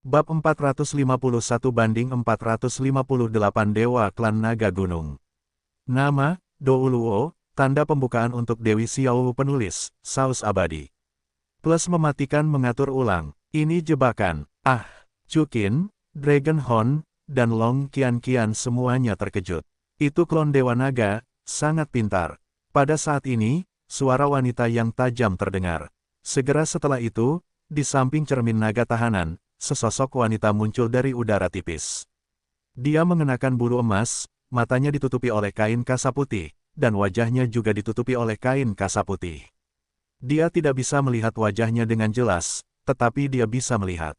Bab 451 banding 458 Dewa Klan Naga Gunung. Nama, Douluo, tanda pembukaan untuk Dewi Xiao penulis, Saus Abadi. Plus mematikan mengatur ulang, ini jebakan. Chukin, Dragonhorn, dan Long Qian semuanya terkejut. Itu klon Dewa Naga, sangat pintar. Pada saat ini, suara wanita yang tajam terdengar. Segera setelah itu, di samping cermin naga tahanan, sesosok wanita muncul dari udara tipis. Dia mengenakan bulu emas, matanya ditutupi oleh kain kasa putih, dan wajahnya juga ditutupi oleh kain kasa putih. Dia tidak bisa melihat wajahnya dengan jelas, tetapi dia bisa melihat.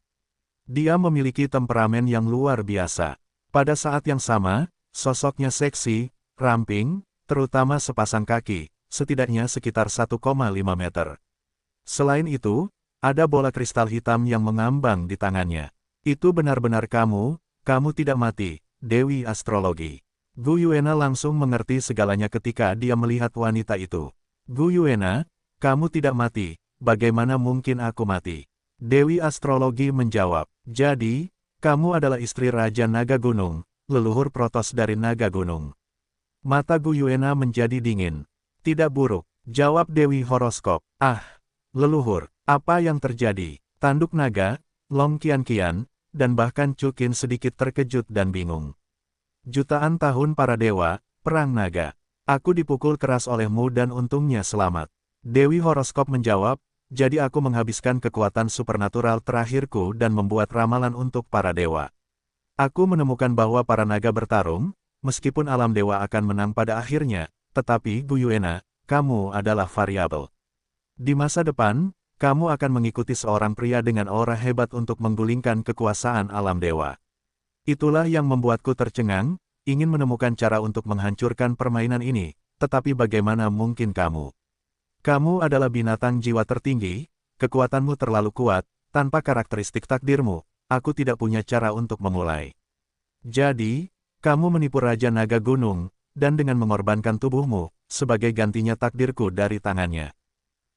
Dia memiliki temperamen yang luar biasa. Pada saat yang sama, sosoknya seksi, ramping, terutama sepasang kaki, setidaknya sekitar 1,5 meter. Selain itu, ada bola kristal hitam yang mengambang di tangannya. Itu benar-benar kamu tidak mati, Dewi Astrologi. Gu Yuena langsung mengerti segalanya ketika dia melihat wanita itu. Gu Yuena, kamu tidak mati, bagaimana mungkin aku mati? Dewi Astrologi menjawab, jadi, kamu adalah istri Raja Naga Gunung, leluhur Protos dari Naga Gunung. Mata Gu Yuena menjadi dingin. Tidak buruk, jawab Dewi Horoskop. Leluhur, apa yang terjadi? Tanduk Naga, Long Qian, dan bahkan Chukin sedikit terkejut dan bingung. Jutaan tahun para dewa, perang naga. Aku dipukul keras olehmu dan untungnya selamat. Dewi Horoskop menjawab, jadi aku menghabiskan kekuatan supernatural terakhirku dan membuat ramalan untuk para dewa. Aku menemukan bahwa para naga bertarung, meskipun alam dewa akan menang pada akhirnya, tetapi Gu Yuena, kamu adalah variabel. Di masa depan, kamu akan mengikuti seorang pria dengan aura hebat untuk menggulingkan kekuasaan alam dewa. Itulah yang membuatku tercengang, ingin menemukan cara untuk menghancurkan permainan ini, tetapi bagaimana mungkin kamu? Kamu adalah binatang jiwa tertinggi, kekuatanmu terlalu kuat, tanpa karakteristik takdirmu, aku tidak punya cara untuk memulai. Jadi, kamu menipu Raja Naga Gunung, dan dengan mengorbankan tubuhmu, sebagai gantinya takdirku dari tangannya.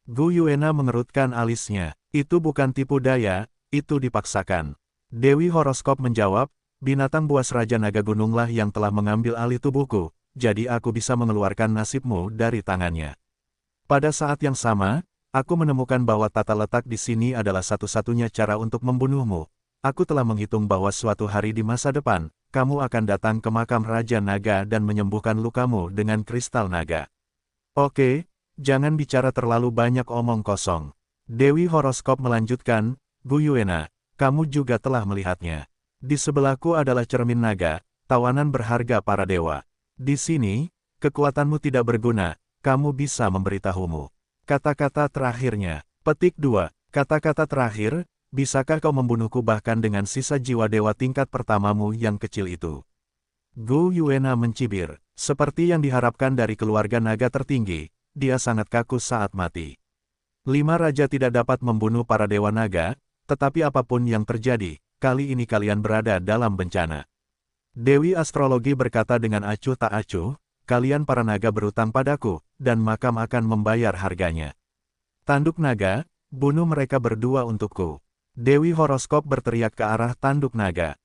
Gu Yuena mengerutkan alisnya. Itu bukan tipu daya, itu dipaksakan. Dewi Horoskop menjawab, binatang buas Raja Naga Gununglah yang telah mengambil alih tubuhku, jadi aku bisa mengeluarkan nasibmu dari tangannya. Pada saat yang sama, aku menemukan bahwa tata letak di sini adalah satu-satunya cara untuk membunuhmu. Aku telah menghitung bahwa suatu hari di masa depan, kamu akan datang ke makam Raja Naga dan menyembuhkan lukamu dengan kristal naga. Oke. Jangan bicara terlalu banyak omong kosong. Dewi Horoskop melanjutkan, Gu Yuena, kamu juga telah melihatnya. Di sebelahku adalah cermin naga, tawanan berharga para dewa. Di sini, kekuatanmu tidak berguna, kamu bisa memberitahumu. Kata-kata terakhirnya, petik 2, kata-kata terakhir, bisakah kau membunuhku bahkan dengan sisa jiwa dewa tingkat pertamamu yang kecil itu? Gu Yuena mencibir, seperti yang diharapkan dari keluarga naga tertinggi. Dia sangat kaku saat mati. 5 raja tidak dapat membunuh para dewa naga, tetapi apapun yang terjadi, kali ini kalian berada dalam bencana. Dewi Astrologi berkata dengan acuh tak acuh, kalian para naga berutang padaku, dan makam akan membayar harganya. Tanduk naga, bunuh mereka berdua untukku. Dewi Horoskop berteriak ke arah tanduk naga.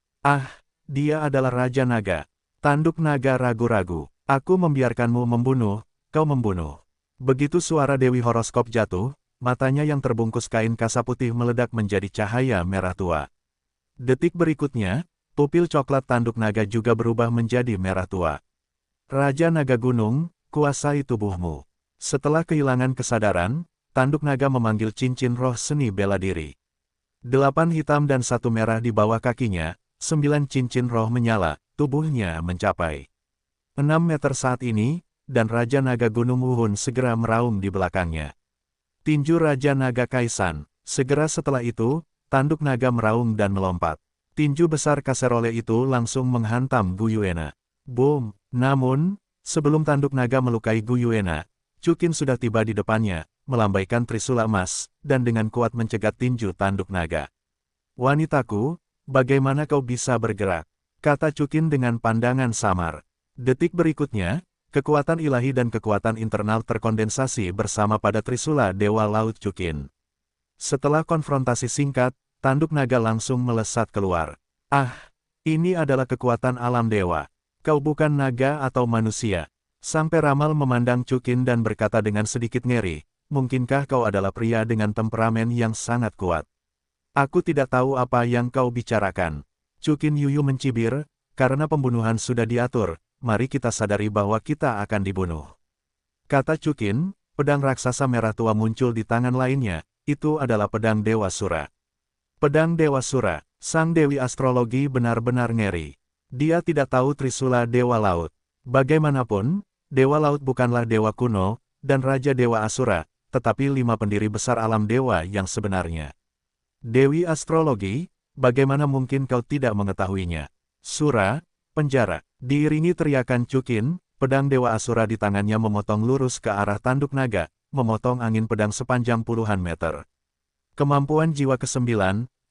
Dia adalah Raja Naga. Tanduk naga ragu-ragu. Aku membiarkanmu membunuh, kau membunuh. Begitu suara Dewi Horoskop jatuh, matanya yang terbungkus kain kasa putih meledak menjadi cahaya merah tua. Detik berikutnya, pupil coklat tanduk naga juga berubah menjadi merah tua. Raja Naga Gunung, kuasai tubuhmu. Setelah kehilangan kesadaran, tanduk naga memanggil cincin roh seni bela diri. 8 hitam dan 1 merah di bawah kakinya, 9 cincin roh menyala, tubuhnya mencapai 6 meter saat ini, dan Raja Naga Gunung Wuhun segera meraung di belakangnya. Tinju Raja Naga Kaisan. Segera setelah itu, tanduk naga meraung dan melompat. Tinju besar kaserole itu langsung menghantam Gu Yuena. Boom! Namun, sebelum tanduk naga melukai Gu Yuena, Chukin sudah tiba di depannya, melambaikan trisula emas, dan dengan kuat mencegat tinju tanduk naga. Wanitaku, bagaimana kau bisa bergerak? Kata Chukin dengan pandangan samar. Detik berikutnya, kekuatan ilahi dan kekuatan internal terkondensasi bersama pada trisula Dewa Laut Chukin. Setelah konfrontasi singkat, tanduk naga langsung melesat keluar. Ah, ini adalah kekuatan alam dewa. Kau bukan naga atau manusia. Sampai Ramal memandang Chukin dan berkata dengan sedikit ngeri, mungkinkah kau adalah pria dengan temperamen yang sangat kuat? Aku tidak tahu apa yang kau bicarakan. Chukin Yuyu mencibir, karena pembunuhan sudah diatur, mari kita sadari bahwa kita akan dibunuh. Kata Chukin, pedang raksasa merah tua muncul di tangan lainnya, itu adalah pedang Dewa Sura. Pedang Dewa Sura, sang Dewi Astrologi benar-benar ngeri. Dia tidak tahu Trisula Dewa Laut. Bagaimanapun, Dewa Laut bukanlah dewa kuno, dan Raja Dewa Asura, tetapi 5 pendiri besar alam dewa yang sebenarnya. Dewi Astrologi, bagaimana mungkin kau tidak mengetahuinya? Sura, penjara. Diiringi teriakan Chukin, pedang Dewa Asura di tangannya memotong lurus ke arah tanduk naga, memotong angin pedang sepanjang puluhan meter. Kemampuan jiwa ke-9,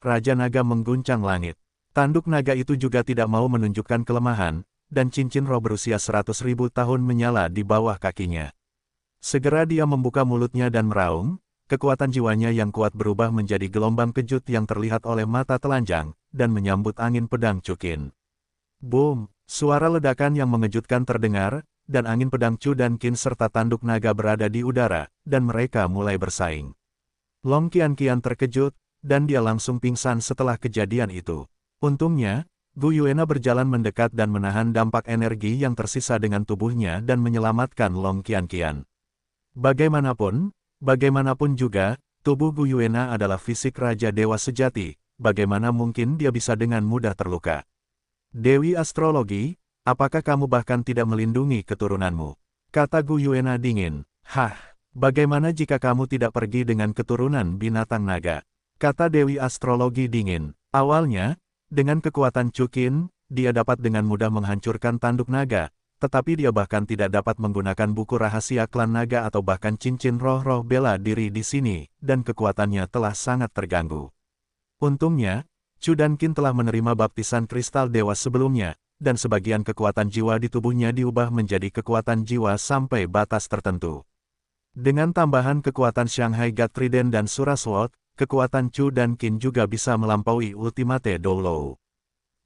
Raja Naga mengguncang langit. Tanduk naga itu juga tidak mau menunjukkan kelemahan, dan cincin roh berusia 100.000 tahun menyala di bawah kakinya. Segera dia membuka mulutnya dan meraung, kekuatan jiwanya yang kuat berubah menjadi gelombang kejut yang terlihat oleh mata telanjang, dan menyambut angin pedang Chukin. Boom! Suara ledakan yang mengejutkan terdengar, dan angin pedang Chu dan Qin serta tanduk naga berada di udara, dan mereka mulai bersaing. Long Qianqian terkejut, dan dia langsung pingsan setelah kejadian itu. Untungnya, Gu Yuena berjalan mendekat dan menahan dampak energi yang tersisa dengan tubuhnya dan menyelamatkan Long Qianqian. Bagaimanapun juga, tubuh Gu Yuena adalah fisik Raja Dewa sejati, bagaimana mungkin dia bisa dengan mudah terluka? Dewi Astrologi, apakah kamu bahkan tidak melindungi keturunanmu? Kata Gu Yuena dingin. Hah, bagaimana jika kamu tidak pergi dengan keturunan binatang naga? Kata Dewi Astrologi dingin. Awalnya, dengan kekuatan Chukin, dia dapat dengan mudah menghancurkan tanduk naga, tetapi dia bahkan tidak dapat menggunakan buku rahasia klan naga atau bahkan cincin roh-roh bela diri di sini, dan kekuatannya telah sangat terganggu. Untungnya, Chu dan Qin telah menerima baptisan kristal dewa sebelumnya, dan sebagian kekuatan jiwa di tubuhnya diubah menjadi kekuatan jiwa sampai batas tertentu. Dengan tambahan kekuatan Shanghai God Trident dan Sura Sword, kekuatan Chu dan Qin juga bisa melampaui Ultimate Doulou.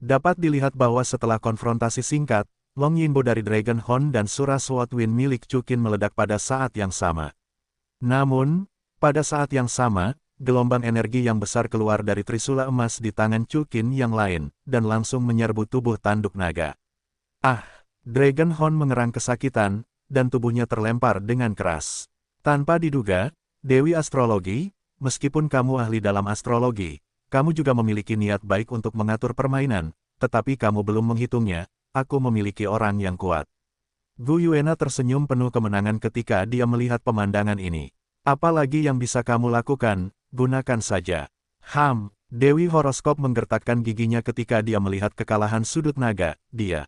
Dapat dilihat bahwa setelah konfrontasi singkat, Long Yinbo dari Dragon Horn dan Sura Sword Wind milik Chu Qin meledak pada saat yang sama. Namun, pada saat yang sama, gelombang energi yang besar keluar dari trisula emas di tangan Chu Qin yang lain, dan langsung menyerbu tubuh tanduk naga. Ah! Dragon Horn mengerang kesakitan, dan tubuhnya terlempar dengan keras. Tanpa diduga, Dewi Astrologi, meskipun kamu ahli dalam astrologi, kamu juga memiliki niat baik untuk mengatur permainan, tetapi kamu belum menghitungnya, aku memiliki orang yang kuat. Gu Yuena tersenyum penuh kemenangan ketika dia melihat pemandangan ini. Apalagi yang bisa kamu lakukan, gunakan saja. Dewi Horoskop menggertakkan giginya ketika dia melihat kekalahan sudut naga, dia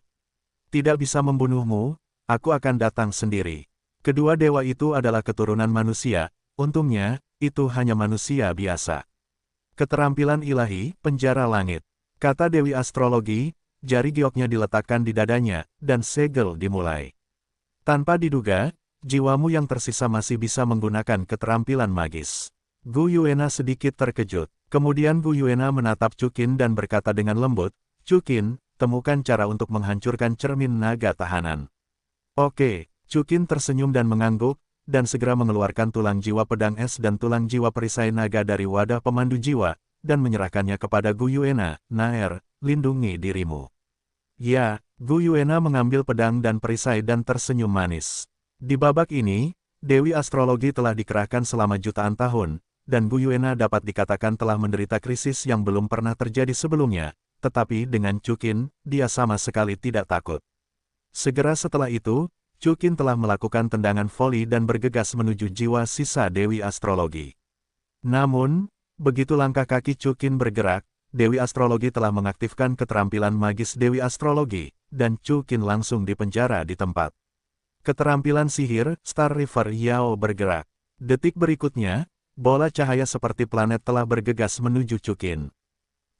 tidak bisa membunuhmu, aku akan datang sendiri. Kedua dewa itu adalah keturunan manusia, untungnya, itu hanya manusia biasa. Keterampilan ilahi, penjara langit. Kata Dewi Astrologi, jari gioknya diletakkan di dadanya, dan segel dimulai. Tanpa diduga, jiwamu yang tersisa masih bisa menggunakan keterampilan magis. Gu Yuena sedikit terkejut. Kemudian Gu Yuena menatap Chu Qin dan berkata dengan lembut, Chu Qin, temukan cara untuk menghancurkan cermin naga tahanan. Oke, Chu Qin tersenyum dan mengangguk, dan segera mengeluarkan tulang jiwa pedang es dan tulang jiwa perisai naga dari wadah pemandu jiwa, dan menyerahkannya kepada Gu Yuena. Naer, lindungi dirimu. Ya, Gu Yuena mengambil pedang dan perisai dan tersenyum manis. Di babak ini, Dewi Astrologi telah dikerahkan selama jutaan tahun, dan Gu Yuena dapat dikatakan telah menderita krisis yang belum pernah terjadi sebelumnya, tetapi dengan Chu Qin, dia sama sekali tidak takut. Segera setelah itu, Chu Qin telah melakukan tendangan voli dan bergegas menuju jiwa sisa Dewi Astrologi. Namun, begitu langkah kaki Chu Qin bergerak, Dewi Astrologi telah mengaktifkan keterampilan magis Dewi Astrologi, dan Chu Qin langsung dipenjara di tempat. Keterampilan sihir, Star River Yao bergerak. Detik berikutnya, bola cahaya seperti planet telah bergegas menuju Chu Qin.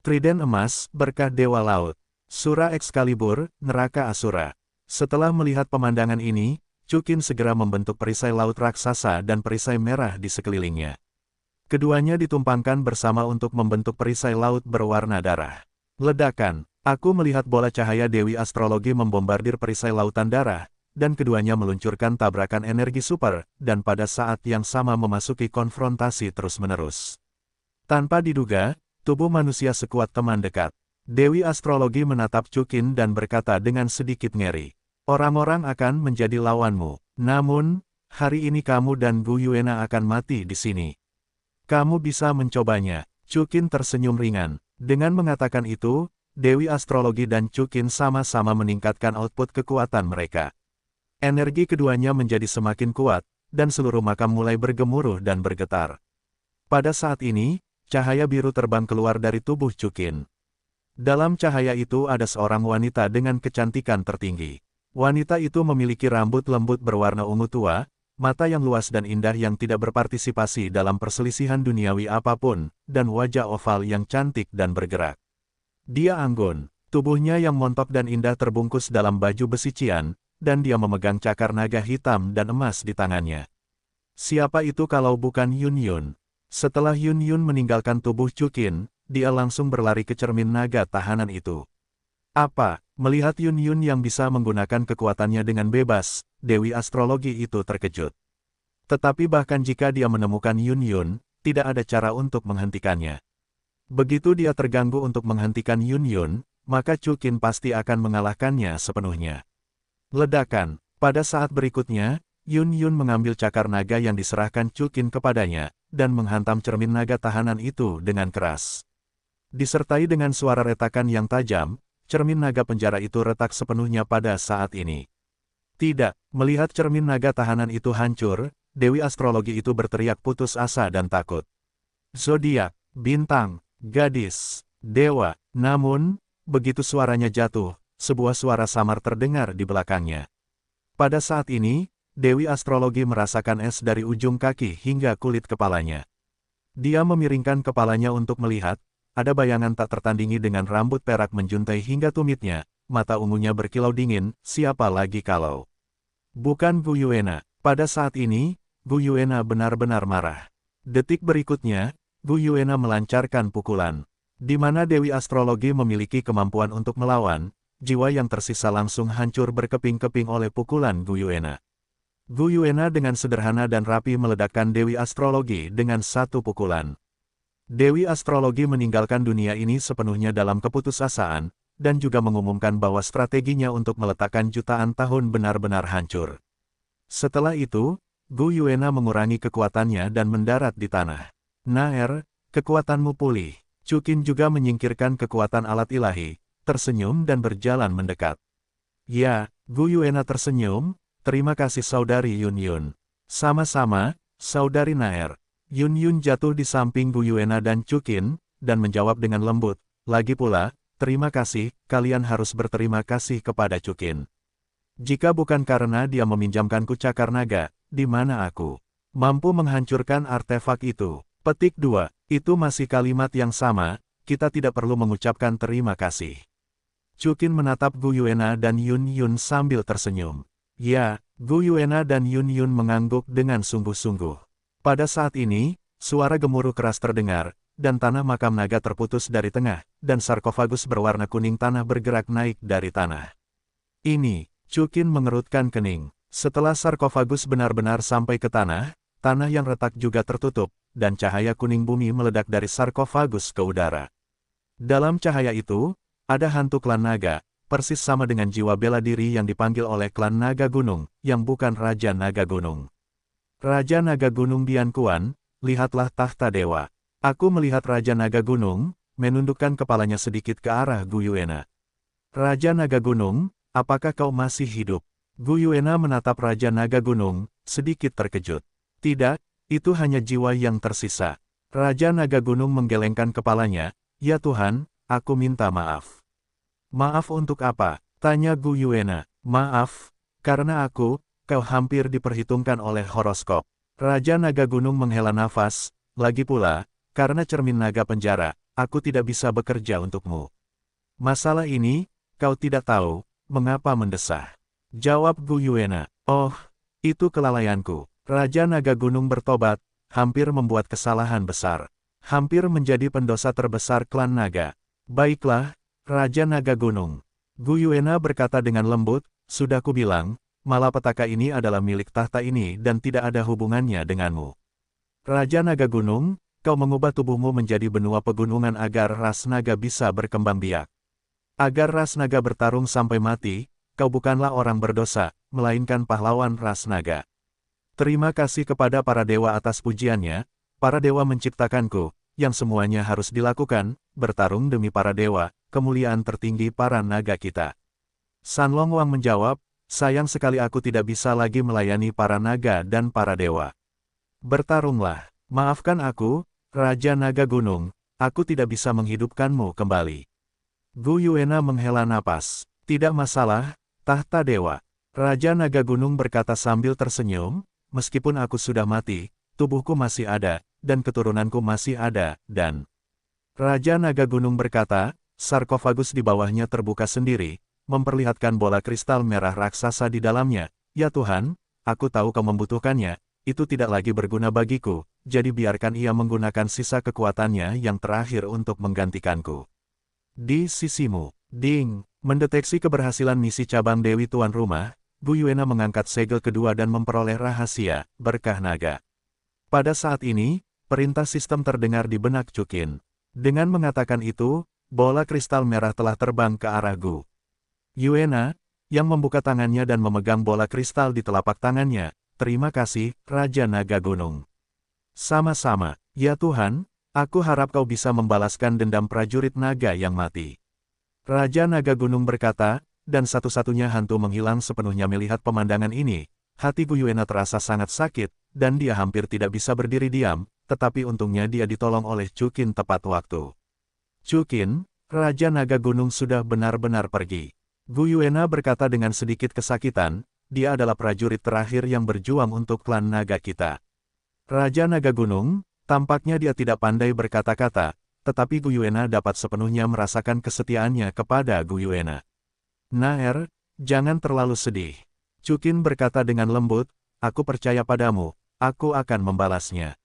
Trident emas, berkah Dewa Laut. Sura Excalibur, neraka Asura. Setelah melihat pemandangan ini, Chu Qin segera membentuk perisai laut raksasa dan perisai merah di sekelilingnya. Keduanya ditumpangkan bersama untuk membentuk perisai laut berwarna darah. Ledakan. Aku melihat bola cahaya Dewi Astrologi membombardir perisai lautan darah, dan keduanya meluncurkan tabrakan energi super, dan pada saat yang sama memasuki konfrontasi terus-menerus. Tanpa diduga, tubuh manusia sekuat teman dekat. Dewi Astrologi menatap Chukin dan berkata dengan sedikit ngeri. Orang-orang akan menjadi lawanmu. Namun, hari ini kamu dan Gu Yuena akan mati di sini. Kamu bisa mencobanya. Chukin tersenyum ringan. Dengan mengatakan itu, Dewi Astrologi dan Chukin sama-sama meningkatkan output kekuatan mereka. Energi keduanya menjadi semakin kuat, dan seluruh makam mulai bergemuruh dan bergetar. Pada saat ini, cahaya biru terbang keluar dari tubuh Chukin. Dalam cahaya itu ada seorang wanita dengan kecantikan tertinggi. Wanita itu memiliki rambut lembut berwarna ungu tua, mata yang luas dan indah yang tidak berpartisipasi dalam perselisihan duniawi apapun, dan wajah oval yang cantik dan bergerak. Dia anggun, tubuhnya yang montok dan indah terbungkus dalam baju besi cian, dan dia memegang cakar naga hitam dan emas di tangannya. Siapa itu kalau bukan Yun Yun? Setelah Yun Yun meninggalkan tubuh Chukin, dia langsung berlari ke cermin naga tahanan itu. Apa? Melihat Yun Yun yang bisa menggunakan kekuatannya dengan bebas, Dewi Astrologi itu terkejut. Tetapi bahkan jika dia menemukan Yun Yun, tidak ada cara untuk menghentikannya. Begitu dia terganggu untuk menghentikan Yun Yun, maka Chukin pasti akan mengalahkannya sepenuhnya. Ledakan. Pada saat berikutnya, Yun Yun mengambil cakar naga yang diserahkan Chukin kepadanya, dan menghantam cermin naga tahanan itu dengan keras. Disertai dengan suara retakan yang tajam, cermin naga penjara itu retak sepenuhnya pada saat ini. Tidak, melihat cermin naga tahanan itu hancur, Dewi Astrologi itu berteriak putus asa dan takut. Zodiak, bintang, gadis, dewa. Namun, begitu suaranya jatuh, sebuah suara samar terdengar di belakangnya. Pada saat ini, Dewi Astrologi merasakan es dari ujung kaki hingga kulit kepalanya. Dia memiringkan kepalanya untuk melihat, ada bayangan tak tertandingi dengan rambut perak menjuntai hingga tumitnya, mata ungunya berkilau dingin, siapa lagi kalau bukan Gu Yuena. Pada saat ini, Gu Yuena benar-benar marah. Detik berikutnya, Gu Yuena melancarkan pukulan. Di mana Dewi Astrologi memiliki kemampuan untuk melawan, jiwa yang tersisa langsung hancur berkeping-keping oleh pukulan Gu Yuena. Gu Yuena dengan sederhana dan rapi meledakkan Dewi Astrologi dengan satu pukulan. Dewi Astrologi meninggalkan dunia ini sepenuhnya dalam keputusasaan, dan juga mengumumkan bahwa strateginya untuk meletakkan jutaan tahun benar-benar hancur. Setelah itu, Gu Yuena mengurangi kekuatannya dan mendarat di tanah. Naer, kekuatanmu pulih. Chukin juga menyingkirkan kekuatan alat ilahi, tersenyum dan berjalan mendekat. Ya, Gu Yuena tersenyum, terima kasih saudari Yun Yun. Sama-sama, saudari Naer. Yun Yun jatuh di samping Gu Yuena dan Chukin, dan menjawab dengan lembut, lagi pula, terima kasih, kalian harus berterima kasih kepada Chukin. Jika bukan karena dia meminjamkanku cakar naga, di mana aku mampu menghancurkan artefak itu? Petik 2, itu masih kalimat yang sama, kita tidak perlu mengucapkan terima kasih. Chukin menatap Gu Yuena dan Yun Yun sambil tersenyum. Ya, Gu Yuena dan Yun Yun mengangguk dengan sungguh-sungguh. Pada saat ini, suara gemuruh keras terdengar, dan tanah makam naga terputus dari tengah, dan sarkofagus berwarna kuning tanah bergerak naik dari tanah. Ini, Chukin mengerutkan kening. Setelah sarkofagus benar-benar sampai ke tanah yang retak juga tertutup, dan cahaya kuning bumi meledak dari sarkofagus ke udara. Dalam cahaya itu, ada hantu klan naga, persis sama dengan jiwa bela diri yang dipanggil oleh klan naga gunung, yang bukan Raja Naga Gunung. Raja Naga Gunung Bian Kuan, lihatlah tahta dewa. Aku melihat Raja Naga Gunung, menundukkan kepalanya sedikit ke arah Gu Yuena. Raja Naga Gunung, apakah kau masih hidup? Gu Yuena menatap Raja Naga Gunung, sedikit terkejut. Tidak, itu hanya jiwa yang tersisa. Raja Naga Gunung menggelengkan kepalanya, ya Tuhan, aku minta maaf. Maaf untuk apa? Tanya Gu Yuena. Maaf, karena kau hampir diperhitungkan oleh horoskop. Raja Naga Gunung menghela nafas, lagi pula, karena cermin naga penjara, aku tidak bisa bekerja untukmu. Masalah ini, kau tidak tahu, mengapa mendesah. Jawab Gu Yuena. Oh, itu kelalaianku. Raja Naga Gunung bertobat, hampir membuat kesalahan besar. Hampir menjadi pendosa terbesar klan naga. Baiklah, Raja Naga Gunung. Gu Yuena berkata dengan lembut, sudah kubilang, malapetaka ini adalah milik tahta ini dan tidak ada hubungannya denganmu. Raja Naga Gunung, kau mengubah tubuhmu menjadi benua pegunungan agar ras naga bisa berkembang biak. Agar ras naga bertarung sampai mati, kau bukanlah orang berdosa, melainkan pahlawan ras naga. Terima kasih kepada para dewa atas pujiannya, para dewa menciptakanku, yang semuanya harus dilakukan, bertarung demi para dewa, kemuliaan tertinggi para naga kita. San Long Wang menjawab, sayang sekali aku tidak bisa lagi melayani para naga dan para dewa. Bertarunglah, maafkan aku, Raja Naga Gunung, aku tidak bisa menghidupkanmu kembali. Gu Yuena menghela napas, tidak masalah, tahta dewa. Raja Naga Gunung berkata sambil tersenyum, meskipun aku sudah mati, tubuhku masih ada, dan keturunanku masih ada, dan... Raja Naga Gunung berkata, sarkofagus di bawahnya terbuka sendiri, memperlihatkan bola kristal merah raksasa di dalamnya. Ya Tuhan, aku tahu kau membutuhkannya, itu tidak lagi berguna bagiku, jadi biarkan ia menggunakan sisa kekuatannya yang terakhir untuk menggantikanku. Di sisimu, ding, mendeteksi keberhasilan misi cabang Dewi Tuan Rumah, Gu Yuena mengangkat segel kedua dan memperoleh rahasia, berkah naga. Pada saat ini, perintah sistem terdengar di benak Chukin. Dengan mengatakan itu, bola kristal merah telah terbang ke arah Gu Yuena, yang membuka tangannya dan memegang bola kristal di telapak tangannya. Terima kasih, Raja Naga Gunung. Sama-sama, ya Tuhan, aku harap kau bisa membalaskan dendam prajurit naga yang mati. Raja Naga Gunung berkata, dan satu-satunya hantu menghilang sepenuhnya melihat pemandangan ini. Hati Gu Yuena terasa sangat sakit, dan dia hampir tidak bisa berdiri diam, tetapi untungnya dia ditolong oleh Chukin tepat waktu. Chukin, Raja Naga Gunung sudah benar-benar pergi. Gu Yuena berkata dengan sedikit kesakitan, dia adalah prajurit terakhir yang berjuang untuk klan naga kita. Raja Naga Gunung, tampaknya dia tidak pandai berkata-kata, tetapi Gu Yuena dapat sepenuhnya merasakan kesetiaannya kepada Gu Yuena. Naer, jangan terlalu sedih. Chukin berkata dengan lembut, aku percaya padamu, aku akan membalasnya.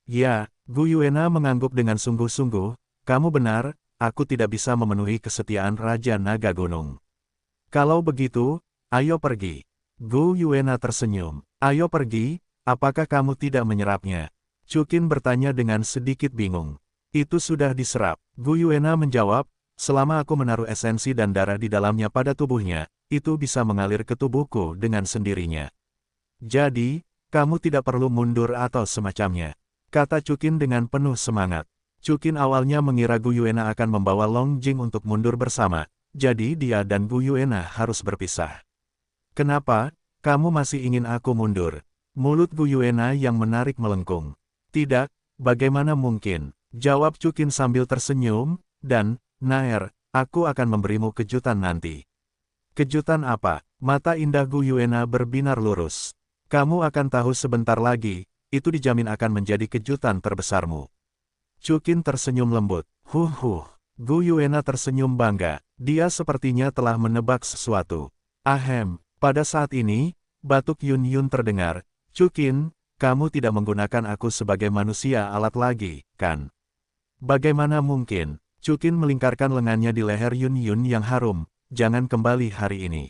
Ya, Gu Yuena mengangguk dengan sungguh-sungguh, kamu benar, aku tidak bisa memenuhi kesetiaan Raja Naga Gunung. Kalau begitu, ayo pergi. Gu Yuena tersenyum. Ayo pergi, apakah kamu tidak menyerapnya? Chukin bertanya dengan sedikit bingung. Itu sudah diserap. Gu Yuena menjawab, selama aku menaruh esensi dan darah di dalamnya pada tubuhnya, itu bisa mengalir ke tubuhku dengan sendirinya. Jadi, kamu tidak perlu mundur atau semacamnya, kata Chukin dengan penuh semangat. Chukin awalnya mengira Gu Yuena akan membawa Long Jing untuk mundur bersama, jadi dia dan Gu Yuena harus berpisah. Kenapa, kamu masih ingin aku mundur? Mulut Gu Yuena yang menarik melengkung. Tidak, bagaimana mungkin? Jawab Chukin sambil tersenyum, dan, Naer, aku akan memberimu kejutan nanti. Kejutan apa? Mata indah Gu Yuena berbinar lurus. Kamu akan tahu sebentar lagi, itu dijamin akan menjadi kejutan terbesarmu. Chukin tersenyum lembut. Gu Yuena tersenyum bangga. Dia sepertinya telah menebak sesuatu. Ahem, pada saat ini, batuk Yun Yun terdengar. Chukin, kamu tidak menggunakan aku sebagai manusia alat lagi, kan? Bagaimana mungkin? Chukin melingkarkan lengannya di leher Yun Yun yang harum. Jangan kembali hari ini.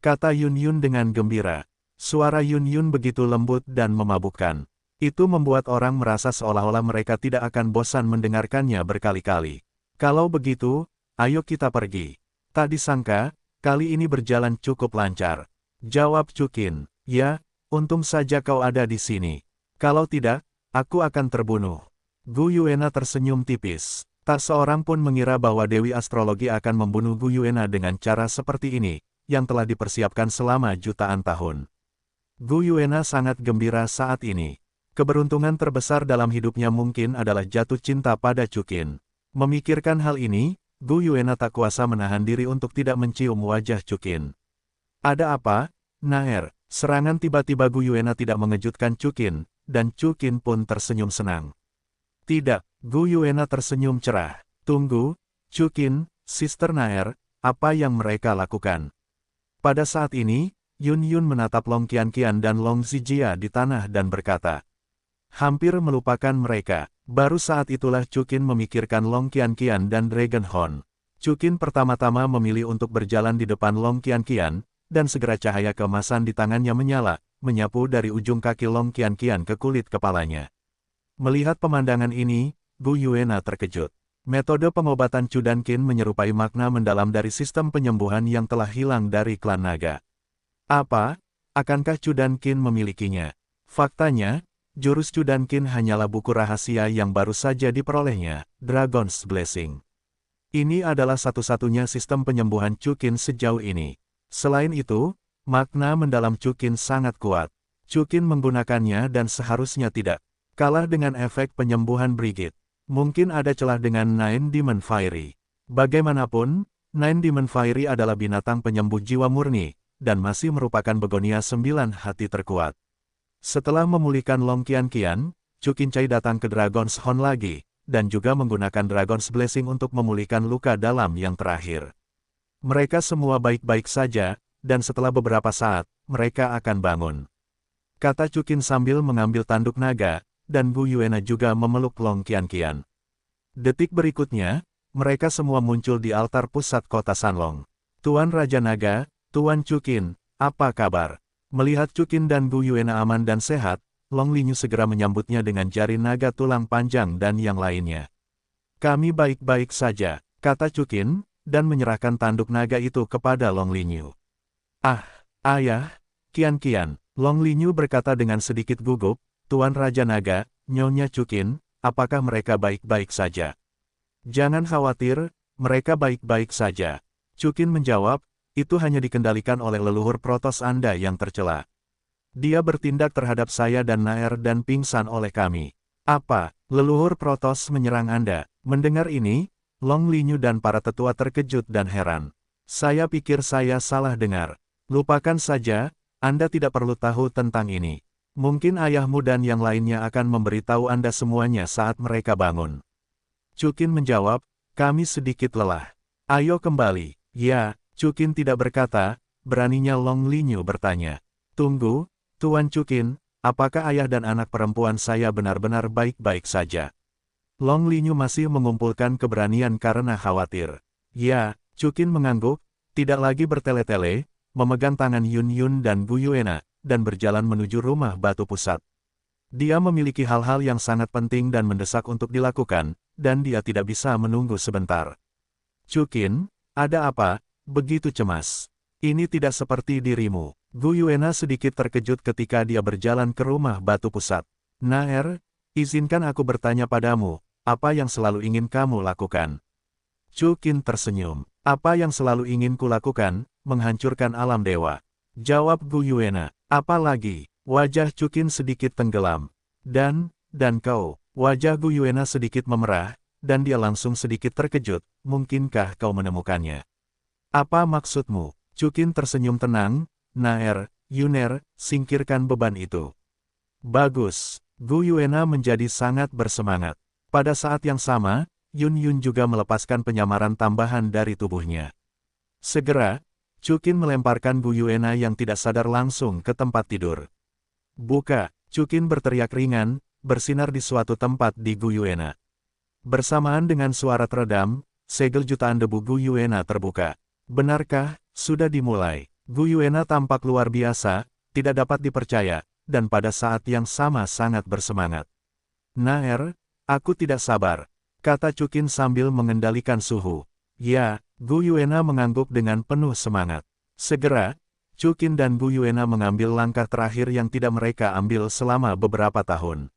Kata Yun Yun dengan gembira. Suara Yun Yun begitu lembut dan memabukkan. Itu membuat orang merasa seolah-olah mereka tidak akan bosan mendengarkannya berkali-kali. Kalau begitu, ayo kita pergi. Tak disangka, kali ini berjalan cukup lancar. Jawab Chukin. Ya, untung saja kau ada di sini. Kalau tidak, aku akan terbunuh. Gu Yuena tersenyum tipis. Tak seorang pun mengira bahwa Dewi Astrologi akan membunuh Gu Yuena dengan cara seperti ini, yang telah dipersiapkan selama jutaan tahun. Gu Yuena sangat gembira saat ini. Keberuntungan terbesar dalam hidupnya mungkin adalah jatuh cinta pada Chukin. Memikirkan hal ini, Gu Yuena tak kuasa menahan diri untuk tidak mencium wajah Chukin. Ada apa, Naer? Serangan tiba-tiba Gu Yuena tidak mengejutkan Chukin, dan Chukin pun tersenyum senang. Tidak, Gu Yuena tersenyum cerah. Tunggu, Chukin, Sister Naer, apa yang mereka lakukan? Pada saat ini, Yun Yun menatap Long Qianqian dan Long Zijia di tanah dan berkata, Hampir melupakan mereka. Baru saat itulah Chukin memikirkan Long Qianqian dan Dragon Horn. Chukin pertama-tama memilih untuk berjalan di depan Long Qianqian, dan segera cahaya keemasan di tangannya menyala, menyapu dari ujung kaki Long Qianqian ke kulit kepalanya. Melihat pemandangan ini, Gu Yuena terkejut. Metode pengobatan Chudankin menyerupai makna mendalam dari sistem penyembuhan yang telah hilang dari klan naga. Apa? Akankah Chudankin memilikinya? Faktanya, jurus Chudankin hanyalah buku rahasia yang baru saja diperolehnya, Dragon's Blessing. Ini adalah satu-satunya sistem penyembuhan Chukin sejauh ini. Selain itu, makna mendalam Chukin sangat kuat. Chukin menggunakannya dan seharusnya tidak kalah dengan efek penyembuhan Brigid. Mungkin ada celah dengan Nine Demon Fiery. Bagaimanapun, Nine Demon Fiery adalah binatang penyembuh jiwa murni, dan masih merupakan begonia 9 hati terkuat. Setelah memulihkan Long Qianqian, Chu Qinchai datang ke Dragon's Horn lagi, dan juga menggunakan Dragon's Blessing untuk memulihkan luka dalam yang terakhir. Mereka semua baik-baik saja, dan setelah beberapa saat, mereka akan bangun. Kata Chukin sambil mengambil tanduk naga, dan Gu Yuena juga memeluk Long Qianqian. Detik berikutnya, mereka semua muncul di altar pusat kota Sanlong. Tuan Raja Naga, Tuan Chukin, apa kabar? Melihat Chukin dan Gu Yuena aman dan sehat, Long Linyu segera menyambutnya dengan jari naga tulang panjang dan yang lainnya. Kami baik-baik saja, kata Chukin, dan menyerahkan tanduk naga itu kepada Long Linyu. Ah, ayah, Qianqian, Long Linyu berkata dengan sedikit gugup, Tuan Raja Naga, Nyonya Chukin, apakah mereka baik-baik saja? Jangan khawatir, mereka baik-baik saja. Chukin menjawab, itu hanya dikendalikan oleh leluhur Protoss Anda yang tercela. Dia bertindak terhadap saya dan Naer dan pingsan oleh kami. Apa, leluhur Protoss menyerang Anda? Mendengar ini, Long Linyu dan para tetua terkejut dan heran. Saya pikir saya salah dengar. Lupakan saja, Anda tidak perlu tahu tentang ini. Mungkin ayahmu dan yang lainnya akan memberitahu Anda semuanya saat mereka bangun. Chukin menjawab, kami sedikit lelah. Ayo kembali. Ya. Chukin tidak berkata, beraninya Long Linyu bertanya. Tunggu, Tuan Chukin, apakah ayah dan anak perempuan saya benar-benar baik-baik saja? Long Linyu masih mengumpulkan keberanian karena khawatir. Ya, Chukin mengangguk, tidak lagi bertele-tele, memegang tangan Yun Yun dan Gu Yuena, dan berjalan menuju rumah batu pusat. Dia memiliki hal-hal yang sangat penting dan mendesak untuk dilakukan, dan dia tidak bisa menunggu sebentar. Chukin, ada apa? Begitu cemas. Ini tidak seperti dirimu. Gu Yuena sedikit terkejut ketika dia berjalan ke rumah batu pusat. Naer, izinkan aku bertanya padamu, apa yang selalu ingin kamu lakukan? Chukin tersenyum. Apa yang selalu ingin kulakukan? Menghancurkan alam dewa. Jawab Gu Yuena. Apa lagi? Wajah Chukin sedikit tenggelam. Dan kau? Wajah Gu Yuena sedikit memerah, dan dia langsung sedikit terkejut. Mungkinkah kau menemukannya? Apa maksudmu? Chukin tersenyum tenang, Naer, Yuner, singkirkan beban itu. Bagus. Gu Yuena menjadi sangat bersemangat. Pada saat yang sama, Yun Yun juga melepaskan penyamaran tambahan dari tubuhnya. Segera, Chukin melemparkan Gu Yuena yang tidak sadar langsung ke tempat tidur. Buka! Chukin berteriak ringan, bersinar di suatu tempat di Gu Yuena. Bersamaan dengan suara teredam, segel jutaan debu Gu Yuena terbuka. Benarkah, sudah dimulai? Gu Yuena tampak luar biasa, tidak dapat dipercaya, dan pada saat yang sama sangat bersemangat. Naer, aku tidak sabar, kata Chukin sambil mengendalikan suhu. Ya, Gu Yuena mengangguk dengan penuh semangat. Segera, Chukin dan Gu Yuena mengambil langkah terakhir yang tidak mereka ambil selama beberapa tahun.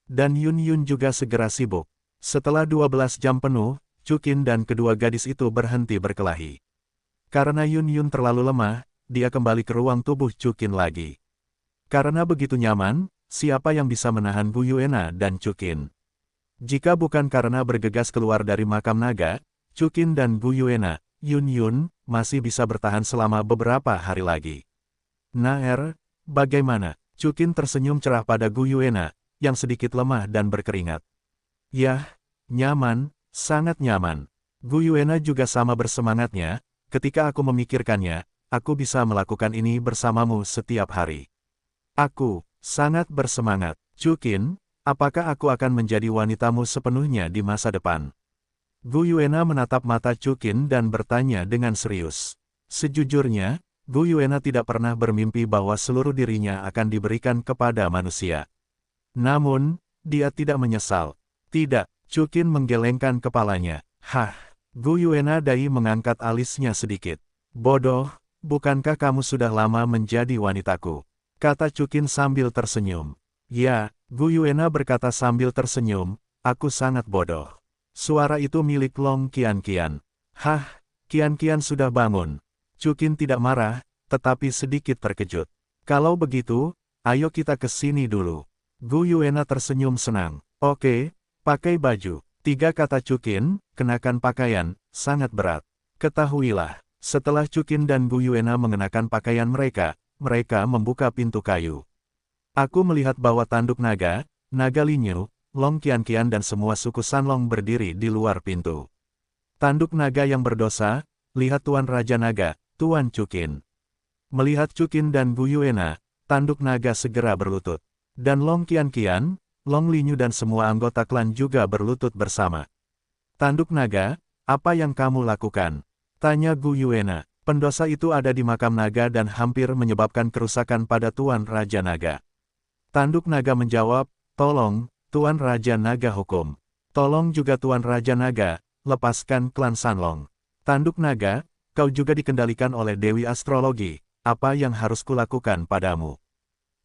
Dan Yun Yun juga segera sibuk. Setelah 12 jam penuh, Chukin dan kedua gadis itu berhenti berkelahi. Karena Yun Yun terlalu lemah, dia kembali ke ruang tubuh Chukin lagi. Karena begitu nyaman, siapa yang bisa menahan Gu Yuena dan Chukin? Jika bukan karena bergegas keluar dari makam naga, Chukin dan Gu Yuena, Yun Yun, masih bisa bertahan selama beberapa hari lagi. Naer, bagaimana? Chukin tersenyum cerah pada Gu Yuena, yang sedikit lemah dan berkeringat. Yah, nyaman, sangat nyaman. Gu Yuena juga sama bersemangatnya. Ketika aku memikirkannya, aku bisa melakukan ini bersamamu setiap hari. Aku sangat bersemangat. Chukin, Apakah aku akan menjadi wanitamu sepenuhnya di masa depan? Gu Yuena menatap mata Chukin dan bertanya dengan serius. Sejujurnya, Gu Yuena tidak pernah bermimpi bahwa seluruh dirinya akan diberikan kepada manusia. Namun, dia tidak menyesal. Tidak, Chukin menggelengkan kepalanya. Hah, Gu Yuena Dai mengangkat alisnya sedikit. Bodoh, bukankah kamu sudah lama menjadi wanitaku? Kata Chukin sambil tersenyum. Ya, Gu Yuena berkata sambil tersenyum, aku sangat bodoh. Suara itu milik Long Qianqian. Hah, Qianqian sudah bangun. Chukin tidak marah, tetapi sedikit terkejut. Kalau begitu, ayo kita ke sini dulu. Gu Yuena tersenyum senang. Oke, pakai baju. 3 kata Chukin, kenakan pakaian, sangat berat. Ketahuilah, setelah Chukin dan Gu Yuena mengenakan pakaian mereka, mereka membuka pintu kayu. Aku melihat bahwa tanduk naga, naga Linyu, Long Qianqian dan semua suku Sanlong berdiri di luar pintu. Tanduk naga yang berdosa, lihat Tuan Raja Naga, Tuan Chukin. Melihat Chukin dan Gu Yuena, tanduk naga segera berlutut. Dan Long Qianqian, Long Linyu dan semua anggota klan juga berlutut bersama. Tanduk naga, apa yang kamu lakukan? Tanya Gu Yuena. Pendosa itu ada di makam naga dan hampir menyebabkan kerusakan pada Tuan Raja Naga. Tanduk naga menjawab, tolong, Tuan Raja Naga hukum. Tolong juga Tuan Raja Naga, lepaskan klan Sanlong. Tanduk naga, kau juga dikendalikan oleh Dewi Astrologi, apa yang harus kulakukan padamu?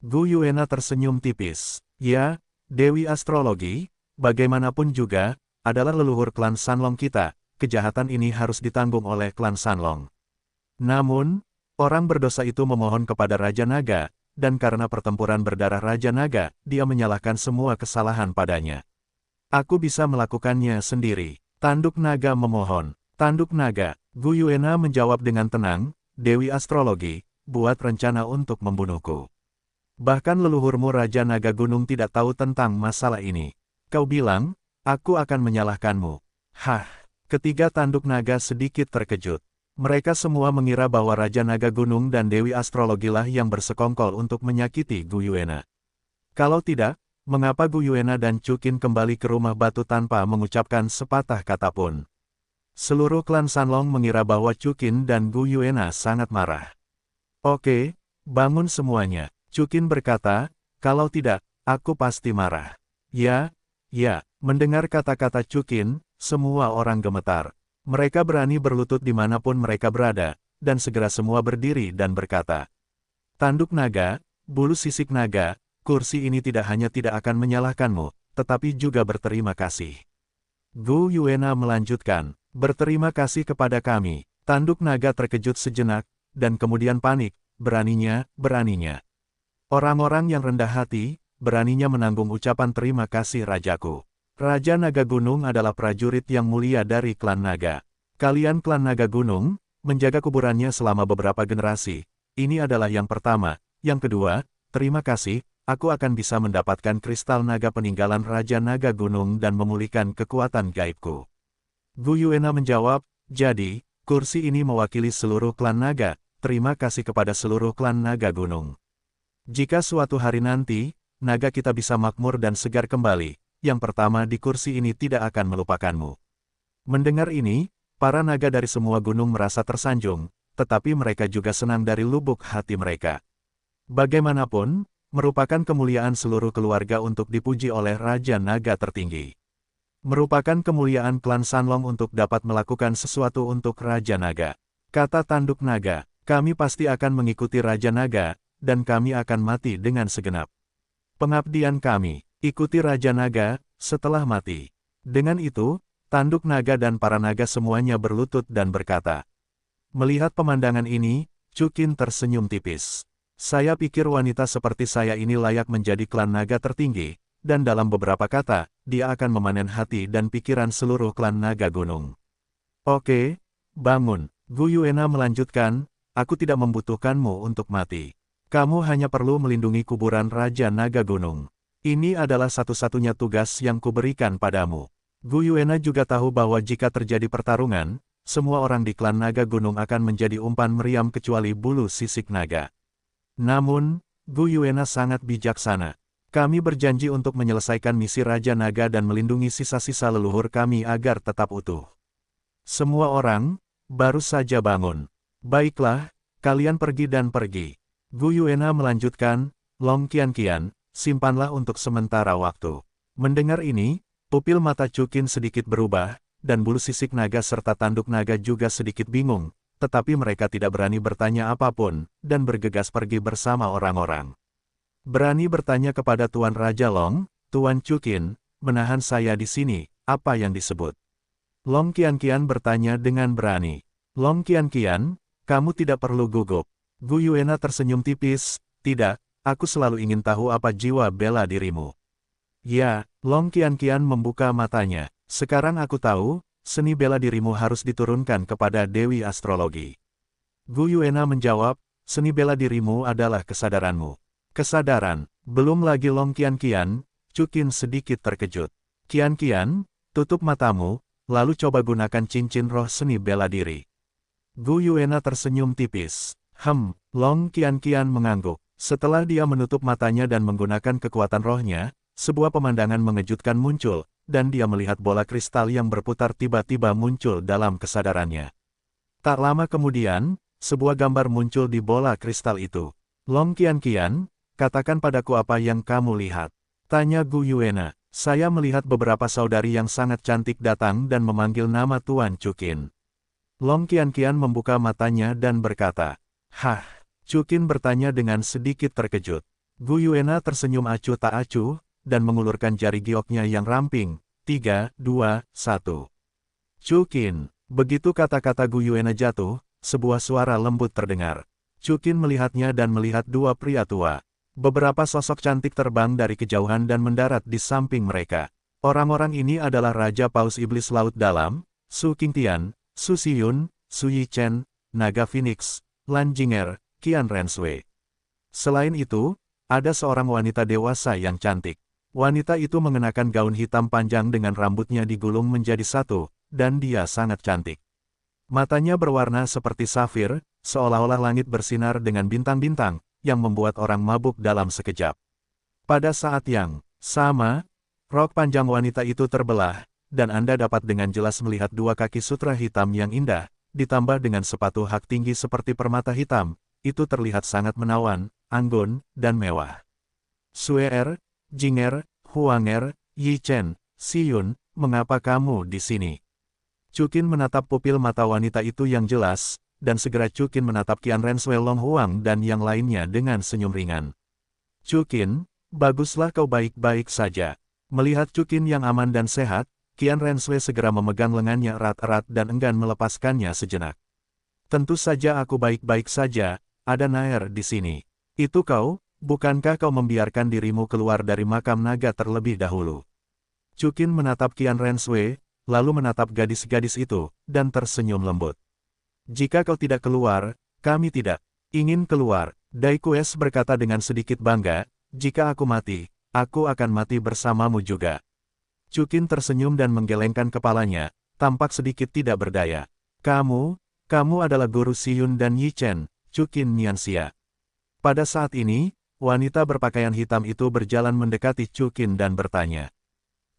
Gu Yuena tersenyum tipis. Ya, Dewi Astrologi, bagaimanapun juga, adalah leluhur klan Sanlong kita, kejahatan ini harus ditanggung oleh klan Sanlong. Namun, orang berdosa itu memohon kepada Raja Naga, dan karena pertempuran berdarah Raja Naga, dia menyalahkan semua kesalahan padanya. Aku bisa melakukannya sendiri. Tanduk naga memohon. Tanduk naga, Gu Yuena menjawab dengan tenang, Dewi Astrologi, buat rencana untuk membunuhku. Bahkan leluhurmu Raja Naga Gunung tidak tahu tentang masalah ini. Kau bilang, aku akan menyalahkanmu. Hah, ketiga tanduk naga sedikit terkejut. Mereka semua mengira bahwa Raja Naga Gunung dan Dewi Astrologilah yang bersekongkol untuk menyakiti Gu Yuena. Kalau tidak, mengapa Gu Yuena dan Chukin kembali ke rumah batu tanpa mengucapkan sepatah kata pun? Seluruh klan Sanlong mengira bahwa Chukin dan Gu Yuena sangat marah. Oke, bangun semuanya. Chukin berkata, kalau tidak, aku pasti marah. Ya, mendengar kata-kata Chukin, semua orang gemetar. Mereka berani berlutut dimanapun mereka berada, dan segera semua berdiri dan berkata, tanduk naga, bulu sisik naga, kursi ini tidak hanya tidak akan menyalahkanmu, tetapi juga berterima kasih. Gu Yuena melanjutkan, berterima kasih kepada kami. Tanduk naga terkejut sejenak, dan kemudian panik, beraninya. Orang-orang yang rendah hati, beraninya menanggung ucapan terima kasih rajaku. Raja Naga Gunung adalah prajurit yang mulia dari klan naga. Kalian klan naga gunung, menjaga kuburannya selama beberapa generasi. Ini adalah yang pertama. Yang kedua, terima kasih, aku akan bisa mendapatkan kristal naga peninggalan Raja Naga Gunung dan memulihkan kekuatan gaibku. Gu Yuena menjawab, jadi, kursi ini mewakili seluruh klan naga, terima kasih kepada seluruh klan naga gunung. Jika suatu hari nanti, naga kita bisa makmur dan segar kembali, yang pertama di kursi ini tidak akan melupakanmu. Mendengar ini, para naga dari semua gunung merasa tersanjung, tetapi mereka juga senang dari lubuk hati mereka. Bagaimanapun, merupakan kemuliaan seluruh keluarga untuk dipuji oleh Raja Naga tertinggi. Merupakan kemuliaan klan Sanlong untuk dapat melakukan sesuatu untuk Raja Naga. Kata tanduk naga, kami pasti akan mengikuti Raja Naga, dan kami akan mati dengan segenap. Pengabdian kami. Ikuti Raja Naga, setelah mati. Dengan itu, tanduk naga dan para naga semuanya berlutut dan berkata. Melihat pemandangan ini, Chukin tersenyum tipis. Saya pikir wanita seperti saya ini layak menjadi klan naga tertinggi, dan dalam beberapa kata, dia akan memanen hati dan pikiran seluruh klan naga gunung. Oke, bangun. Gu Yuena melanjutkan, aku tidak membutuhkanmu untuk mati. Kamu hanya perlu melindungi kuburan Raja Naga Gunung. Ini adalah satu-satunya tugas yang kuberikan padamu. Gu Yuena juga tahu bahwa jika terjadi pertarungan, semua orang di klan naga gunung akan menjadi umpan meriam kecuali bulu sisik naga. Namun, Gu Yuena sangat bijaksana. Kami berjanji untuk menyelesaikan misi Raja Naga dan melindungi sisa-sisa leluhur kami agar tetap utuh. Semua orang, baru saja bangun. Baiklah, kalian pergi dan pergi. Gu Yuena melanjutkan, Long Qianqian, simpanlah untuk sementara waktu. Mendengar ini, pupil mata Chukin sedikit berubah, dan bulu sisik naga serta tanduk naga juga sedikit bingung, tetapi mereka tidak berani bertanya apapun, dan bergegas pergi bersama orang-orang. Berani bertanya kepada Tuan Raja Long, Tuan Chukin, menahan saya di sini, apa yang disebut? Long Qianqian bertanya dengan berani. Long Qianqian, kamu tidak perlu gugup. Gu Yuena tersenyum tipis, tidak, aku selalu ingin tahu apa jiwa bela dirimu. Ya, Long Qianqian membuka matanya. Sekarang aku tahu, seni bela dirimu harus diturunkan kepada Dewi Astrologi. Gu Yuena menjawab, seni bela dirimu adalah kesadaranmu. Kesadaran, belum lagi Long Qianqian, Chukin sedikit terkejut. Qianqian, tutup matamu, lalu coba gunakan cincin roh seni bela diri. Gu Yuena tersenyum tipis. Long Qianqian mengangguk. Setelah dia menutup matanya dan menggunakan kekuatan rohnya, sebuah pemandangan mengejutkan muncul, dan dia melihat bola kristal yang berputar tiba-tiba muncul dalam kesadarannya. Tak lama kemudian, sebuah gambar muncul di bola kristal itu. Long Qianqian, katakan padaku apa yang kamu lihat. Tanya Gu Yuena. Saya melihat beberapa saudari yang sangat cantik datang dan memanggil nama Tuan Chukin. Long Qianqian membuka matanya dan berkata, "Hah?" Chukin bertanya dengan sedikit terkejut. Gu Yuena tersenyum acuh tak acuh, dan mengulurkan jari gioknya yang ramping. 3, 2, 1. Chukin. Begitu kata-kata Gu Yuena jatuh, sebuah suara lembut terdengar. Chukin melihatnya dan melihat dua pria tua. Beberapa sosok cantik terbang dari kejauhan dan mendarat di samping mereka. Orang-orang ini adalah Raja Paus Iblis Laut Dalam, Su Qingtian, Su Xiyun, Su Yichen, Naga Phoenix, Lan Jing'er, Qian Renshui. Selain itu, ada seorang wanita dewasa yang cantik. Wanita itu mengenakan gaun hitam panjang dengan rambutnya digulung menjadi satu, dan dia sangat cantik. Matanya berwarna seperti safir, seolah-olah langit bersinar dengan bintang-bintang, yang membuat orang mabuk dalam sekejap. Pada saat yang sama, rok panjang wanita itu terbelah, dan Anda dapat dengan jelas melihat dua kaki sutra hitam yang indah, ditambah dengan sepatu hak tinggi seperti permata hitam, itu terlihat sangat menawan, anggun, dan mewah. Suer, Jing'er, Huang'er, Yichen, Xiyun, mengapa kamu di sini? Chukin menatap pupil mata wanita itu yang jelas, dan segera Chukin menatap Qian Renshui, Long Huang dan yang lainnya dengan senyum ringan. Chukin, baguslah kau baik-baik saja. Melihat Chukin yang aman dan sehat, Qian Renshui segera memegang lengannya erat-erat dan enggan melepaskannya sejenak. Tentu saja aku baik-baik saja, ada Nair di sini. Itu kau, bukankah kau membiarkan dirimu keluar dari makam naga terlebih dahulu? Chukin menatap Qian Renshui, lalu menatap gadis-gadis itu, dan tersenyum lembut. Jika kau tidak keluar, kami tidak ingin keluar. Dai Kues berkata dengan sedikit bangga, jika aku mati, aku akan mati bersamamu juga. Chukin tersenyum dan menggelengkan kepalanya, tampak sedikit tidak berdaya. Kamu adalah guru Xiyun dan Yichen, Chukin Nianxia. Pada saat ini, wanita berpakaian hitam itu berjalan mendekati Chukin dan bertanya.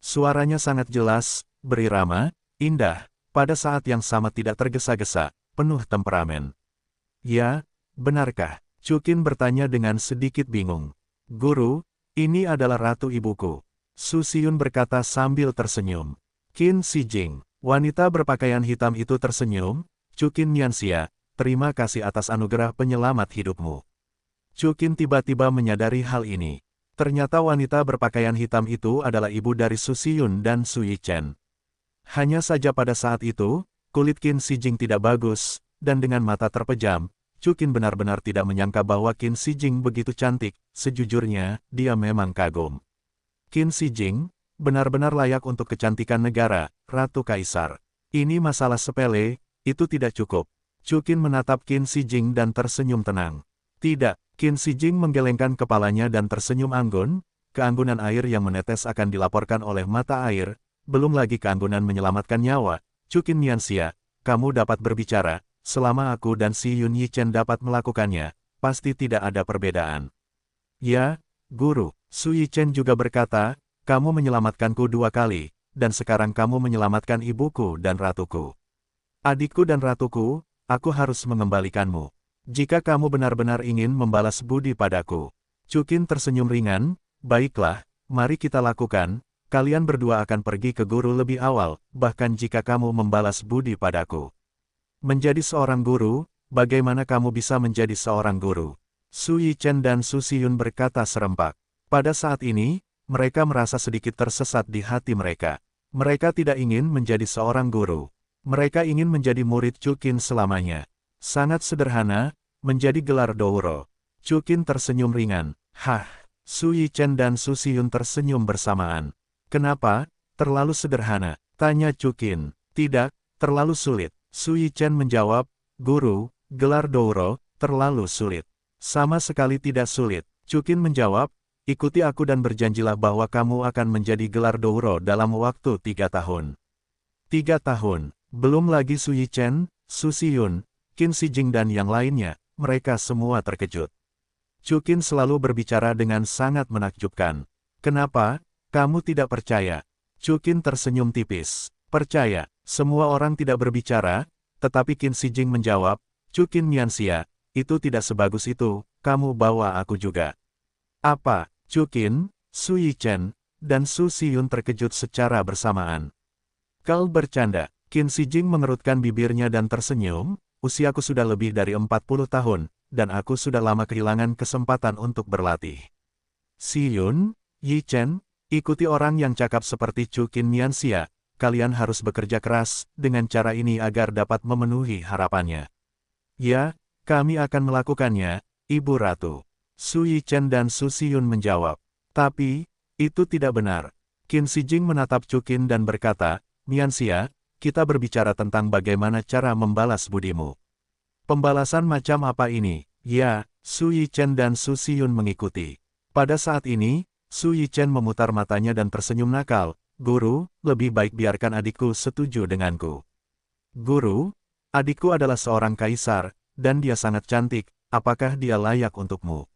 Suaranya sangat jelas, berirama, indah, pada saat yang sama tidak tergesa-gesa, penuh temperamen. Ya, benarkah? Chukin bertanya dengan sedikit bingung. Guru, ini adalah ratu ibuku. Su Xiyun berkata sambil tersenyum. Qin Shijing, wanita berpakaian hitam itu tersenyum. Chukin Nianxia, terima kasih atas anugerah penyelamat hidupmu. Chukin tiba-tiba menyadari hal ini. Ternyata wanita berpakaian hitam itu adalah ibu dari Su Xiyun dan Su Yichen. Hanya saja pada saat itu, kulit Qin Shijing tidak bagus, dan dengan mata terpejam, Chukin benar-benar tidak menyangka bahwa Qin Shijing begitu cantik. Sejujurnya, dia memang kagum. Qin Shijing, benar-benar layak untuk kecantikan negara, Ratu Kaisar. Ini masalah sepele, itu tidak cukup. Chukin menatap Qin Shijing dan tersenyum tenang. Tidak, Qin Shijing menggelengkan kepalanya dan tersenyum anggun. Keanggunan air yang menetes akan dilaporkan oleh mata air, belum lagi keanggunan menyelamatkan nyawa. Chukin Nianxia, kamu dapat berbicara, selama aku dan Xiyun Yichen dapat melakukannya, pasti tidak ada perbedaan. Ya, guru. Su Yichen juga berkata, kamu menyelamatkanku 2 kali, dan sekarang kamu menyelamatkan ibuku dan ratuku. Adikku dan ratuku, aku harus mengembalikanmu. Jika kamu benar-benar ingin membalas budi padaku. Chuqin tersenyum ringan, baiklah, mari kita lakukan, kalian berdua akan pergi ke guru lebih awal, bahkan jika kamu membalas budi padaku. Menjadi seorang guru, bagaimana kamu bisa menjadi seorang guru? Su Yichen dan Su Xiyun berkata serempak. Pada saat ini, mereka merasa sedikit tersesat di hati mereka. Mereka tidak ingin menjadi seorang guru. Mereka ingin menjadi murid Chuqin selamanya. Sangat sederhana, menjadi gelar Douro. Chuqin tersenyum ringan. Hah, Su Yichen dan Su Xiyun tersenyum bersamaan. Kenapa? Terlalu sederhana, tanya Chuqin. Tidak, terlalu sulit. Su Yichen menjawab, Guru, gelar Douro, terlalu sulit. Sama sekali tidak sulit. Chuqin menjawab, ikuti aku dan berjanjilah bahwa kamu akan menjadi gelar Douro dalam waktu 3 tahun. 3 tahun. Belum lagi Su Yichen, Su Xiyun, Qin Shijing dan yang lainnya, mereka semua terkejut. Chuqin selalu berbicara dengan sangat menakjubkan. Kenapa? Kamu tidak percaya? Chuqin tersenyum tipis. Percaya, semua orang tidak berbicara, tetapi Qin Shijing menjawab, Chuqin Mianxia, itu tidak sebagus itu, kamu bawa aku juga. Apa? Chuqin, Su Yichen, dan Su Xiyun terkejut secara bersamaan. Kau bercanda. Qin Shijing mengerutkan bibirnya dan tersenyum, usiaku sudah lebih dari 40 tahun, dan aku sudah lama kehilangan kesempatan untuk berlatih. Xiyun, Yichen, ikuti orang yang cakap seperti Chuqin Mianxia, kalian harus bekerja keras dengan cara ini agar dapat memenuhi harapannya. Ya, kami akan melakukannya, Ibu Ratu. Su Yichen dan Su Xiyun menjawab. Tapi, itu tidak benar. Qin Shijing menatap Chuqin dan berkata, Mianxia, kita berbicara tentang bagaimana cara membalas budimu. Pembalasan macam apa ini? Ya, Su Yichen dan Su Xiyun mengikuti. Pada saat ini, Su Yichen memutar matanya dan tersenyum nakal. Guru, lebih baik biarkan adikku setuju denganku. Guru, adikku adalah seorang kaisar, dan dia sangat cantik, apakah dia layak untukmu?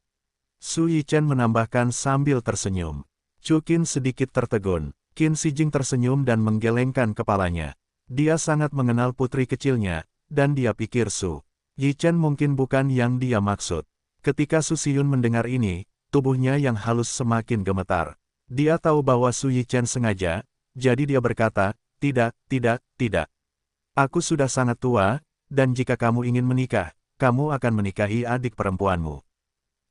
Su Yichen menambahkan sambil tersenyum. Chuqin sedikit tertegun. Qin Shijing tersenyum dan menggelengkan kepalanya. Dia sangat mengenal putri kecilnya, dan dia pikir Su Yichen mungkin bukan yang dia maksud. Ketika Su Xiyun mendengar ini, tubuhnya yang halus semakin gemetar. Dia tahu bahwa Su Yichen sengaja, jadi dia berkata, tidak, tidak, tidak. Aku sudah sangat tua, dan jika kamu ingin menikah, kamu akan menikahi adik perempuanmu.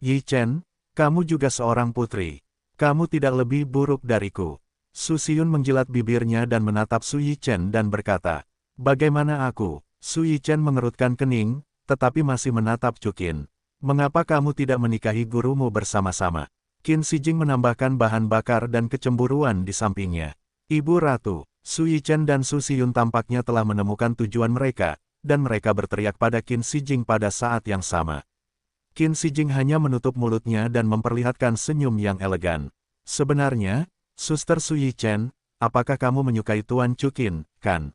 Yichen, kamu juga seorang putri. Kamu tidak lebih buruk dariku. Su Xiyun menjilat bibirnya dan menatap Su Yichen dan berkata, bagaimana aku? Su Yichen mengerutkan kening, tetapi masih menatap Chuqin. Mengapa kamu tidak menikahi gurumu bersama-sama? Qin Shijing menambahkan bahan bakar dan kecemburuan di sampingnya. Ibu Ratu, Su Yichen dan Su Xiyun tampaknya telah menemukan tujuan mereka, dan mereka berteriak pada Qin Shijing pada saat yang sama. Qin Shijing hanya menutup mulutnya dan memperlihatkan senyum yang elegan. Sebenarnya, Suster Su Yichen, apakah kamu menyukai Tuan Chuqin, kan?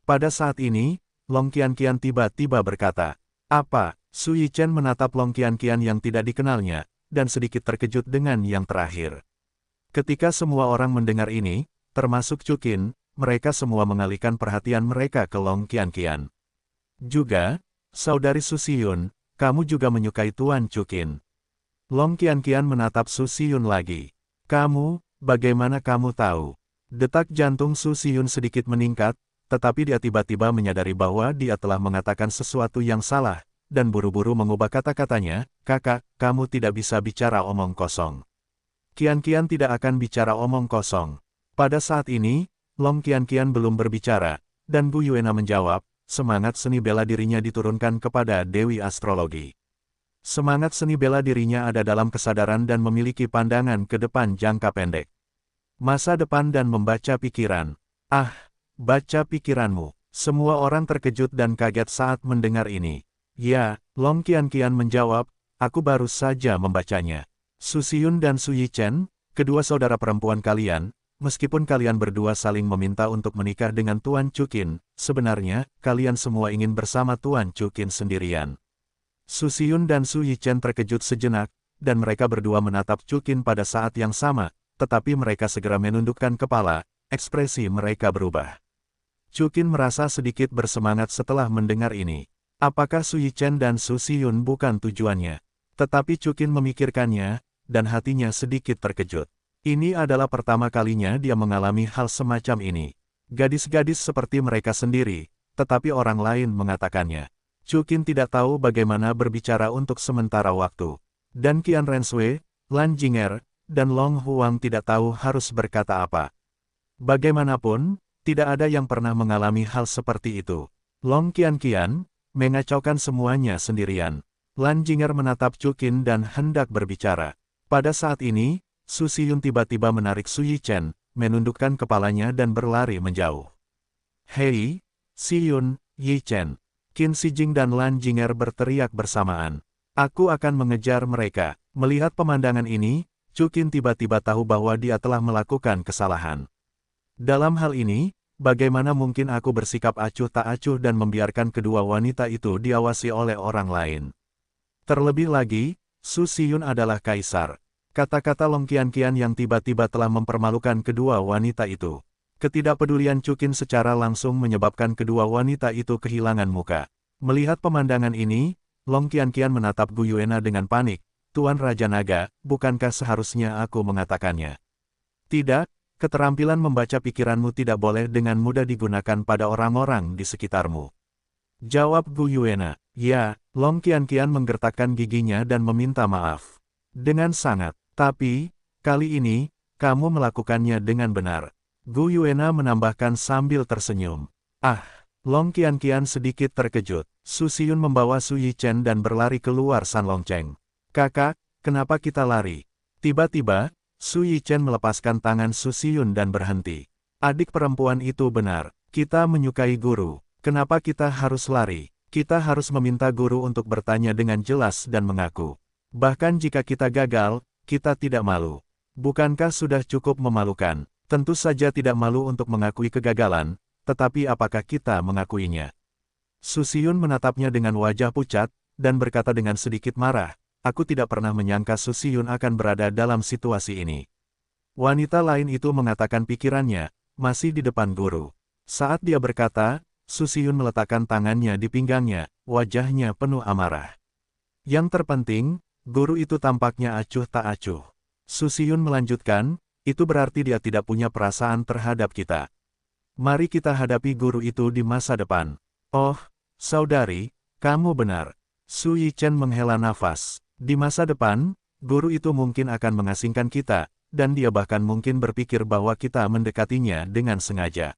Pada saat ini, Long Qianqian tiba-tiba berkata, apa? Su Yichen menatap Long Qianqian yang tidak dikenalnya, dan sedikit terkejut dengan yang terakhir. Ketika semua orang mendengar ini, termasuk Chuqin, mereka semua mengalihkan perhatian mereka ke Long Qianqian. Juga, saudari Su Xiyun, kamu juga menyukai Tuan Chuqin. Long Qianqian menatap Su Xiyun lagi. Kamu, bagaimana kamu tahu? Detak jantung Su Xiyun sedikit meningkat, tetapi dia tiba-tiba menyadari bahwa dia telah mengatakan sesuatu yang salah, dan buru-buru mengubah kata-katanya, kakak, kamu tidak bisa bicara omong kosong. Qianqian tidak akan bicara omong kosong. Pada saat ini, Long Qianqian belum berbicara, dan Gu Yuena menjawab, semangat seni bela dirinya diturunkan kepada Dewi Astrologi. Semangat seni bela dirinya ada dalam kesadaran dan memiliki pandangan ke depan jangka pendek. Masa depan dan membaca pikiran. Ah, baca pikiranmu. Semua orang terkejut dan kaget saat mendengar ini. Ya, Long Qianqian menjawab, aku baru saja membacanya. Su Xiyun dan Su Yichen, kedua saudara perempuan kalian, meskipun kalian berdua saling meminta untuk menikah dengan Tuan Chuqin, sebenarnya, kalian semua ingin bersama Tuan Chuqin sendirian. Su Xiyun dan Su Yichen terkejut sejenak, dan mereka berdua menatap Chukin pada saat yang sama, tetapi mereka segera menundukkan kepala, ekspresi mereka berubah. Chukin merasa sedikit bersemangat setelah mendengar ini. Apakah Su Yichen dan Su Xiyun bukan tujuannya? Tetapi Chukin memikirkannya, dan hatinya sedikit terkejut. Ini adalah pertama kalinya dia mengalami hal semacam ini. Gadis-gadis seperti mereka sendiri, tetapi orang lain mengatakannya. Chukin tidak tahu bagaimana berbicara untuk sementara waktu. Dan Qian Renshui, Lan Jing'er, dan Long Huang tidak tahu harus berkata apa. Bagaimanapun, tidak ada yang pernah mengalami hal seperti itu. Long Qian mengacaukan semuanya sendirian. Lan Jing'er menatap Chukin dan hendak berbicara. Pada saat ini, Su Xiyun tiba-tiba menarik Su Yichen, menundukkan kepalanya dan berlari menjauh. Hei, Xiyun, Yichen. Qin Shijing dan Lan Jing'er berteriak bersamaan. Aku akan mengejar mereka. Melihat pemandangan ini, Chukin tiba-tiba tahu bahwa dia telah melakukan kesalahan. Dalam hal ini, bagaimana mungkin aku bersikap acuh tak acuh dan membiarkan kedua wanita itu diawasi oleh orang lain? Terlebih lagi, Su Xiyun adalah kaisar. Kata-kata Long Qian yang tiba-tiba telah mempermalukan kedua wanita itu. Ketidakpedulian Chukin secara langsung menyebabkan kedua wanita itu kehilangan muka. Melihat pemandangan ini, Long Qian menatap Gu Yuena dengan panik. Tuan Raja Naga, bukankah seharusnya aku mengatakannya? Tidak. Keterampilan membaca pikiranmu tidak boleh dengan mudah digunakan pada orang-orang di sekitarmu. Jawab Gu Yuena. Ya, Long Qian menggertakkan giginya dan meminta maaf. Dengan sangat. Tapi, kali ini, kamu melakukannya dengan benar. Gu Yuena menambahkan sambil tersenyum. Ah, Long Qian sedikit terkejut. Su Xiyun membawa Su Yichen dan berlari keluar Sanlongcheng. Kakak, kenapa kita lari? Tiba-tiba, Su Yichen melepaskan tangan Su Xiyun dan berhenti. Adik perempuan itu benar, kita menyukai guru. Kenapa kita harus lari? Kita harus meminta guru untuk bertanya dengan jelas dan mengaku. Bahkan jika kita gagal, kita tidak malu. Bukankah sudah cukup memalukan? Tentu saja tidak malu untuk mengakui kegagalan, tetapi apakah kita mengakuinya? Su Xiyun menatapnya dengan wajah pucat, dan berkata dengan sedikit marah. Aku tidak pernah menyangka Su Xiyun akan berada dalam situasi ini. Wanita lain itu mengatakan pikirannya, masih di depan guru. Saat dia berkata, Su Xiyun meletakkan tangannya di pinggangnya, wajahnya penuh amarah. Yang terpenting, guru itu tampaknya acuh tak acuh. Su Xiyun melanjutkan, itu berarti dia tidak punya perasaan terhadap kita. Mari kita hadapi guru itu di masa depan. Oh, saudari, kamu benar. Su Yichen menghela nafas. Di masa depan, guru itu mungkin akan mengasingkan kita, dan dia bahkan mungkin berpikir bahwa kita mendekatinya dengan sengaja.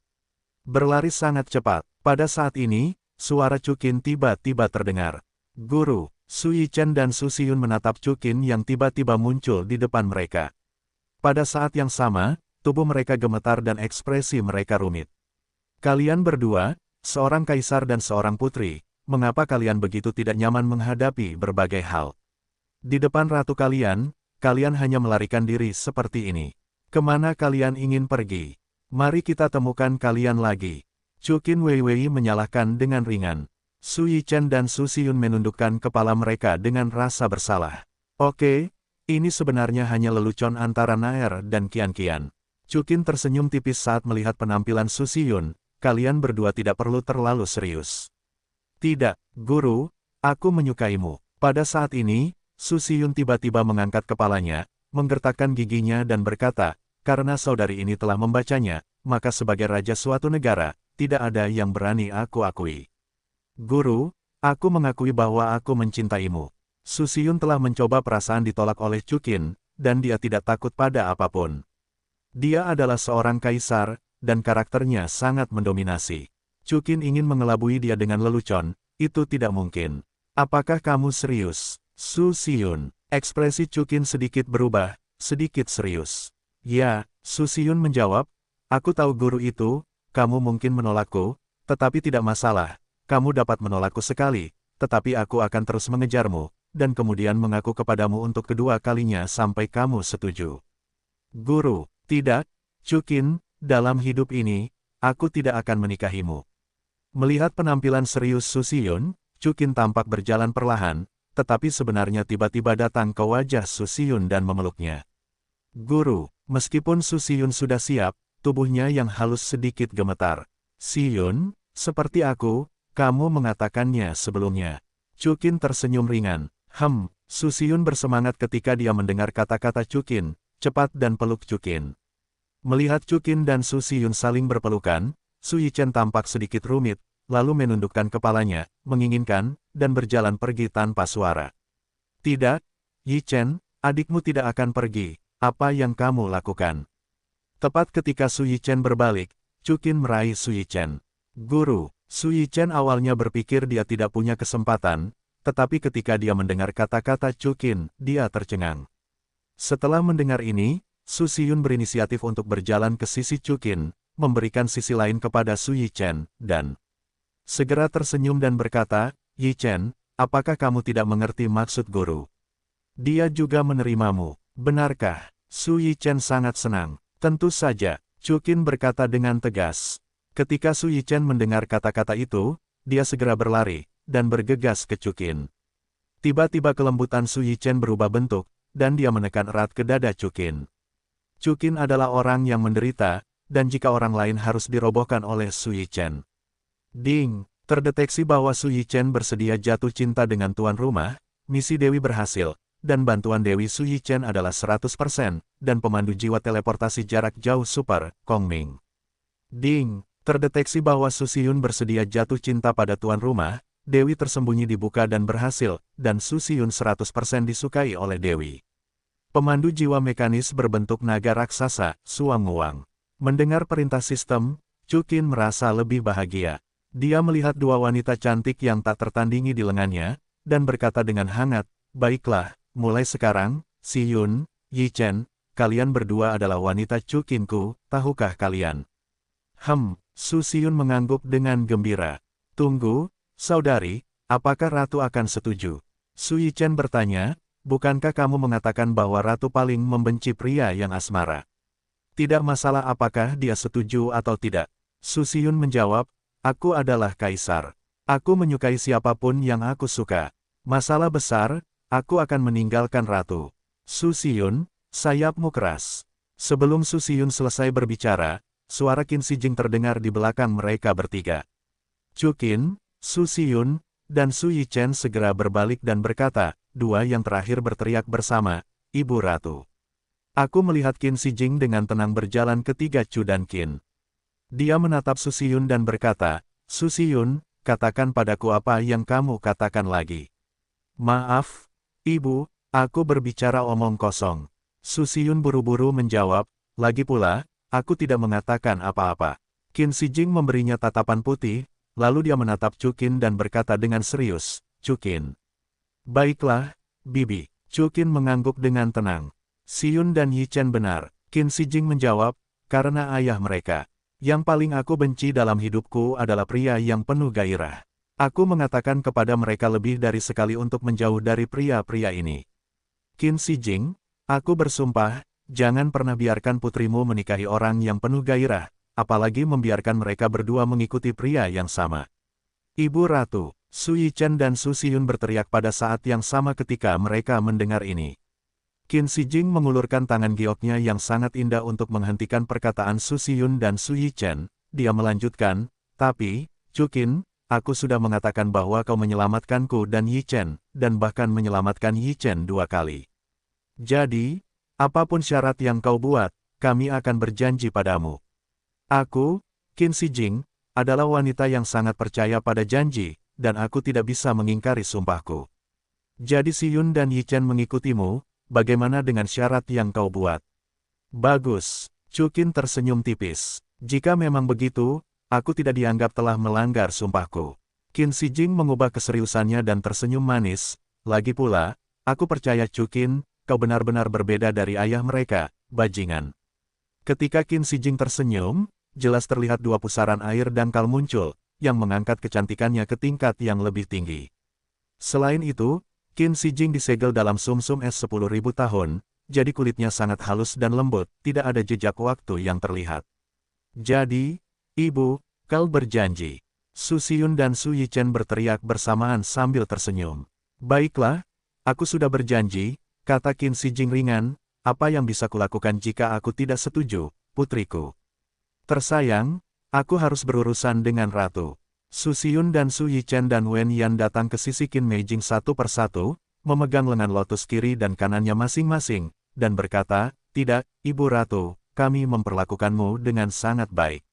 Berlari sangat cepat. Pada saat ini, suara Chukin tiba-tiba terdengar. Guru, Su Yichen dan Su Xiyun menatap Chukin yang tiba-tiba muncul di depan mereka. Pada saat yang sama, tubuh mereka gemetar dan ekspresi mereka rumit. Kalian berdua, seorang kaisar dan seorang putri, mengapa kalian begitu tidak nyaman menghadapi berbagai hal? Di depan ratu kalian hanya melarikan diri seperti ini. Kemana kalian ingin pergi? Mari kita temukan kalian lagi. Chukin Weiwei menyalahkan dengan ringan. Su Yichen dan Su Xiyun menundukkan kepala mereka dengan rasa bersalah. Oke, ini sebenarnya hanya lelucon antara Naer dan Qian. Chukin tersenyum tipis saat melihat penampilan Su Xiyun. Kalian berdua tidak perlu terlalu serius. Tidak, guru, aku menyukaimu. Pada saat ini, Su Xiyun tiba-tiba mengangkat kepalanya, menggertakkan giginya dan berkata, karena saudari ini telah membacanya, maka sebagai raja suatu negara, tidak ada yang berani aku akui. Guru, aku mengakui bahwa aku mencintaimu. Su Xiyun telah mencoba perasaan ditolak oleh Chukin, dan dia tidak takut pada apapun. Dia adalah seorang kaisar, dan karakternya sangat mendominasi. Chukin ingin mengelabui dia dengan lelucon, itu tidak mungkin. Apakah kamu serius? Su Xiyun, ekspresi Chukin sedikit berubah, sedikit serius. Ya, Su Xiyun menjawab, aku tahu guru itu, kamu mungkin menolakku, tetapi tidak masalah, kamu dapat menolakku sekali, tetapi aku akan terus mengejarmu, dan kemudian mengaku kepadamu untuk kedua kalinya sampai kamu setuju. Guru, tidak, Chukin, dalam hidup ini, aku tidak akan menikahimu. Melihat penampilan serius Su Xiyun, Chukin tampak berjalan perlahan, tetapi sebenarnya tiba-tiba datang ke wajah Su Xiyun dan memeluknya. Guru, meskipun Su Xiyun sudah siap, tubuhnya yang halus sedikit gemetar. Xiyun, seperti aku, kamu mengatakannya sebelumnya. Chukin tersenyum ringan. Su Xiyun bersemangat ketika dia mendengar kata-kata Chukin, cepat dan peluk Chukin. Melihat Chukin dan Su Xiyun saling berpelukan, Su Yichen tampak sedikit rumit, lalu menundukkan kepalanya, menginginkan, dan berjalan pergi tanpa suara. Tidak, Yichen, adikmu tidak akan pergi, apa yang kamu lakukan? Tepat ketika Su Yichen berbalik, Chukin meraih Su Yichen. Guru, Su Yichen awalnya berpikir dia tidak punya kesempatan, tetapi ketika dia mendengar kata-kata Chukin, dia tercengang. Setelah mendengar ini, Su Xiyun berinisiatif untuk berjalan ke sisi Chukin, memberikan sisi lain kepada Su Yichen, dan segera tersenyum dan berkata, Yichen, apakah kamu tidak mengerti maksud guru? Dia juga menerimamu, benarkah? Su Yichen sangat senang. Tentu saja, Chukin berkata dengan tegas. Ketika Su Yichen mendengar kata-kata itu, dia segera berlari, dan bergegas ke Chukin. Tiba-tiba kelembutan Su Yichen berubah bentuk, dan dia menekan erat ke dada Chukin. Chukin adalah orang yang menderita, dan jika orang lain harus dirobohkan oleh Su Yichen. Ding, terdeteksi bahwa Su Yichen bersedia jatuh cinta dengan tuan rumah, misi Dewi berhasil, dan bantuan Dewi Su Yichen adalah 100%, dan pemandu jiwa teleportasi jarak jauh super, Kongming. Ding, terdeteksi bahwa Su Xiyun bersedia jatuh cinta pada tuan rumah, Dewi tersembunyi dibuka dan berhasil, dan Su Xiyun 100% disukai oleh Dewi. Pemandu jiwa mekanis berbentuk naga raksasa, Suanguang. Mendengar perintah sistem, Chukin merasa lebih bahagia. Dia melihat dua wanita cantik yang tak tertandingi di lengannya, dan berkata dengan hangat, baiklah, mulai sekarang, Xiyun, Yichen, kalian berdua adalah wanita Chukinku, tahukah kalian? Su Xiyun mengangguk dengan gembira. Tunggu, saudari, apakah Ratu akan setuju? Su Yichen bertanya, bukankah kamu mengatakan bahwa Ratu paling membenci pria yang asmara? Tidak masalah apakah dia setuju atau tidak. Su Xiyun menjawab, aku adalah kaisar. Aku menyukai siapapun yang aku suka. Masalah besar, aku akan meninggalkan Ratu. Su Xiyun, sayapmu keras. Sebelum Su Xiyun selesai berbicara, suara Qin Shijing terdengar di belakang mereka bertiga. Chukin, Su Xiyun, dan Su Yichen segera berbalik dan berkata, dua yang terakhir berteriak bersama, Ibu Ratu. Aku melihat Qin Shijing dengan tenang berjalan ke tiga Chu dan Qin. Dia menatap Su Xiyun dan berkata, Su Xiyun, katakan padaku apa yang kamu katakan lagi. Maaf, Ibu, aku berbicara omong kosong. Su Xiyun buru-buru menjawab, lagi pula, aku tidak mengatakan apa-apa. Qin Shijing memberinya tatapan putih, lalu dia menatap Chukin dan berkata dengan serius, Chukin. Baiklah, Bibi. Chukin mengangguk dengan tenang. Xiyun dan Yichen benar. Qin Shijing menjawab, karena ayah mereka. Yang paling aku benci dalam hidupku adalah pria yang penuh gairah. Aku mengatakan kepada mereka lebih dari sekali untuk menjauh dari pria-pria ini. Qin Shijing, aku bersumpah, jangan pernah biarkan putrimu menikahi orang yang penuh gairah, apalagi membiarkan mereka berdua mengikuti pria yang sama. Ibu Ratu, Su Yichen dan Su Xiyun berteriak pada saat yang sama ketika mereka mendengar ini. Qin Shijing mengulurkan tangan gioknya yang sangat indah untuk menghentikan perkataan Su Xiyun dan Su Yichen. Dia melanjutkan, tapi, Chukin, aku sudah mengatakan bahwa kau menyelamatkanku dan Yichen, dan bahkan menyelamatkan Yichen 2 kali. Jadi, apapun syarat yang kau buat, kami akan berjanji padamu. Aku, Qin Shijing, adalah wanita yang sangat percaya pada janji, dan aku tidak bisa mengingkari sumpahku. Jadi Xiyun dan Yichen mengikutimu, bagaimana dengan syarat yang kau buat? Bagus, Chukin tersenyum tipis. Jika memang begitu, aku tidak dianggap telah melanggar sumpahku. Qin Shijing mengubah keseriusannya dan tersenyum manis, lagi pula, aku percaya Chukin, kau benar-benar berbeda dari ayah mereka, bajingan. Ketika Qin Shijing tersenyum, jelas terlihat dua pusaran air dangkal muncul, yang mengangkat kecantikannya ke tingkat yang lebih tinggi. Selain itu, Qin Shijing disegel dalam sumsum es 10.000 tahun, jadi kulitnya sangat halus dan lembut, tidak ada jejak waktu yang terlihat. Jadi, Ibu, kau berjanji. Su Xiyun dan Su Yichen berteriak bersamaan sambil tersenyum. Baiklah, aku sudah berjanji, kata Qin Shijing ringan, apa yang bisa kulakukan jika aku tidak setuju, putriku? Tersayang, aku harus berurusan dengan ratu. Su Xiyun dan Su Yichen dan Wen Yan datang ke sisi Qin Meijing satu persatu, memegang lengan lotus kiri dan kanannya masing-masing, dan berkata, tidak, Ibu Ratu, kami memperlakukanmu dengan sangat baik.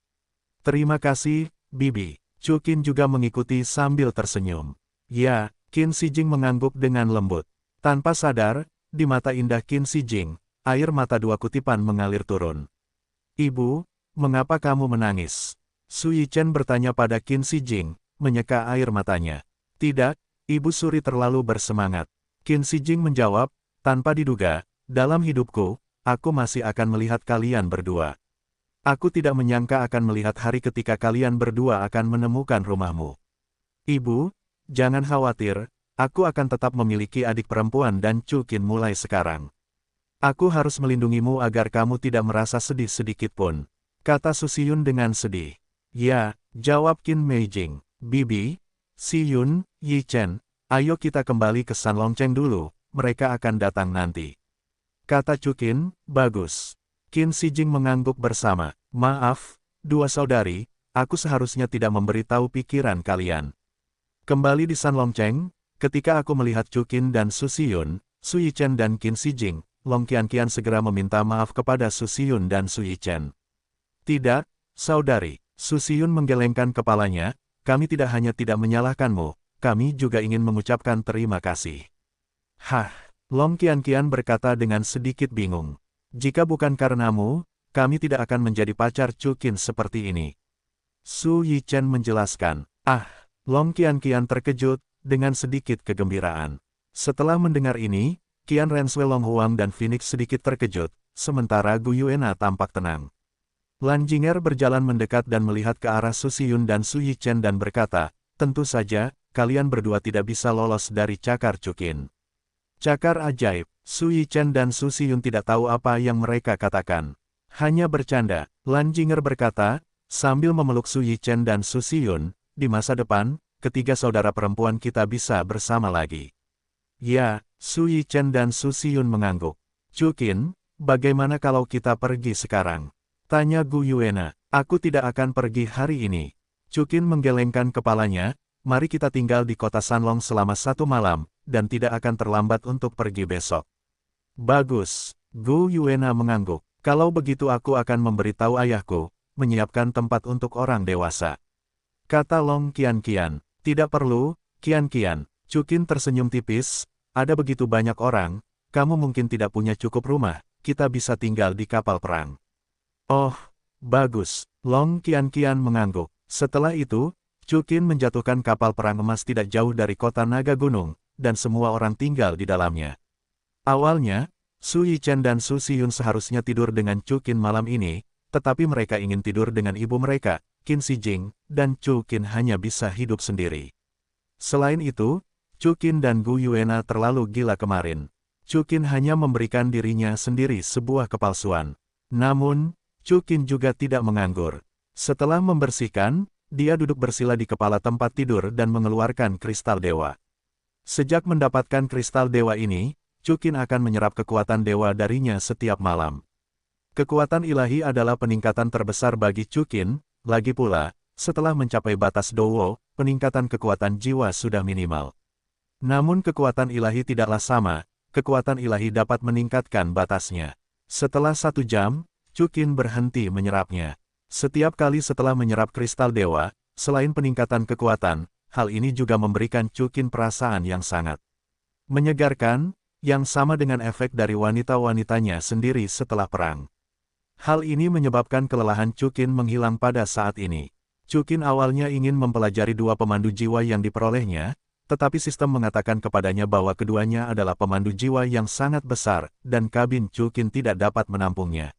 Terima kasih, Bibi. Chu Qin juga mengikuti sambil tersenyum. Ya, Qin Shijing mengangguk dengan lembut. Tanpa sadar, di mata indah Qin Shijing, air mata dua kutipan mengalir turun. Ibu, mengapa kamu menangis? Su Yichen bertanya pada Qin Shijing, menyeka air matanya. Tidak, Ibu Suri terlalu bersemangat. Qin Shijing menjawab, tanpa diduga, dalam hidupku, aku masih akan melihat kalian berdua. Aku tidak menyangka akan melihat hari ketika kalian berdua akan menemukan rumahmu. Ibu, jangan khawatir, aku akan tetap memiliki adik perempuan dan Chu Qin mulai sekarang. Aku harus melindungimu agar kamu tidak merasa sedih sedikit pun, kata Su Xiyun dengan sedih. Ya, jawab Qin Meijing. Bibi, Xiyun, Yichen, ayo kita kembali ke San Longcheng dulu, mereka akan datang nanti. Kata Chu Qin, bagus. Qin Shijing mengangguk bersama. Maaf, dua saudari, aku seharusnya tidak memberitahu pikiran kalian. Kembali di San Longcheng, ketika aku melihat Chu Qin dan Su Xiyun, Su Yichen dan Qin Shijing, Long Qianqian segera meminta maaf kepada Su Xiyun dan Su Yichen. Tidak, saudari, Su Xiyun menggelengkan kepalanya, kami tidak hanya tidak menyalahkanmu, kami juga ingin mengucapkan terima kasih. Hah, Long Qianqian berkata dengan sedikit bingung. Jika bukan karenamu, kami tidak akan menjadi pacar Chu Qin seperti ini. Su Yichen menjelaskan. Long Qianqian terkejut, dengan sedikit kegembiraan. Setelah mendengar ini, Qian Renshui Long Huang dan Phoenix sedikit terkejut, sementara Gu Yuena tampak tenang. Lan Jing'er berjalan mendekat dan melihat ke arah Su Xiyun dan Su Yichen dan berkata, tentu saja, kalian berdua tidak bisa lolos dari cakar Chu Qin. Cakar ajaib. Su Yichen dan Su Xiyun tidak tahu apa yang mereka katakan. Hanya bercanda, Lan Jing'er berkata, sambil memeluk Su Yichen dan Su Xiyun, di masa depan, ketiga saudara perempuan kita bisa bersama lagi. Ya, Su Yichen dan Su Xiyun mengangguk. Chu Qin, bagaimana kalau kita pergi sekarang? Tanya Gu Yuena. Aku tidak akan pergi hari ini. Chu Qin menggelengkan kepalanya, mari kita tinggal di kota Sanlong selama 1 malam, dan tidak akan terlambat untuk pergi besok. Bagus, Gu Yuena mengangguk. Kalau begitu aku akan memberitahu ayahku, menyiapkan tempat untuk orang dewasa. Kata Long Qianqian. Tidak perlu, Qianqian. Chu Qin tersenyum tipis, ada begitu banyak orang, kamu mungkin tidak punya cukup rumah, kita bisa tinggal di kapal perang. Oh, bagus, Long Qianqian mengangguk. Setelah itu, Chu Qin menjatuhkan kapal perang emas tidak jauh dari kota Naga Gunung, dan semua orang tinggal di dalamnya. Awalnya, Su Yichen dan Su Xiyun seharusnya tidur dengan Chu Qin malam ini, tetapi mereka ingin tidur dengan ibu mereka, Qin Shijing, dan Chu Qin hanya bisa hidup sendiri. Selain itu, Chu Qin dan Gu Yuena terlalu gila kemarin. Chu Qin hanya memberikan dirinya sendiri sebuah kepalsuan. Namun, Chu Qin juga tidak menganggur. Setelah membersihkan, dia duduk bersila di kepala tempat tidur dan mengeluarkan kristal dewa. Sejak mendapatkan kristal dewa ini, Chu Qin akan menyerap kekuatan dewa darinya setiap malam. Kekuatan ilahi adalah peningkatan terbesar bagi Chu Qin, lagi pula, setelah mencapai batas Dowo, peningkatan kekuatan jiwa sudah minimal. Namun kekuatan ilahi tidaklah sama, kekuatan ilahi dapat meningkatkan batasnya. Setelah 1 jam, Chu Qin berhenti menyerapnya. Setiap kali setelah menyerap kristal dewa, selain peningkatan kekuatan, hal ini juga memberikan Chu Qin perasaan yang sangat menyegarkan, yang sama dengan efek dari wanita-wanitanya sendiri setelah perang. Hal ini menyebabkan kelelahan Chu Qin menghilang pada saat ini. Chu Qin awalnya ingin mempelajari 2 pemandu jiwa yang diperolehnya, tetapi sistem mengatakan kepadanya bahwa keduanya adalah pemandu jiwa yang sangat besar, dan kabin Chu Qin tidak dapat menampungnya.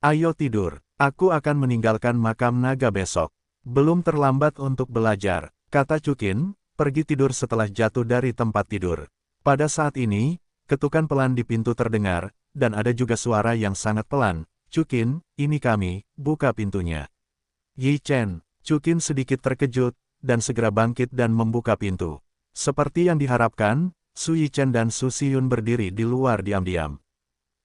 Ayo tidur, aku akan meninggalkan makam naga besok. Belum terlambat untuk belajar, kata Chu Qin, pergi tidur setelah jatuh dari tempat tidur. Pada saat ini, ketukan pelan di pintu terdengar, dan ada juga suara yang sangat pelan. Chu Qin, ini kami, buka pintunya. Yi Chen, Chu Qin sedikit terkejut, dan segera bangkit dan membuka pintu. Seperti yang diharapkan, Su Yichen dan Su Xiyun berdiri di luar diam-diam.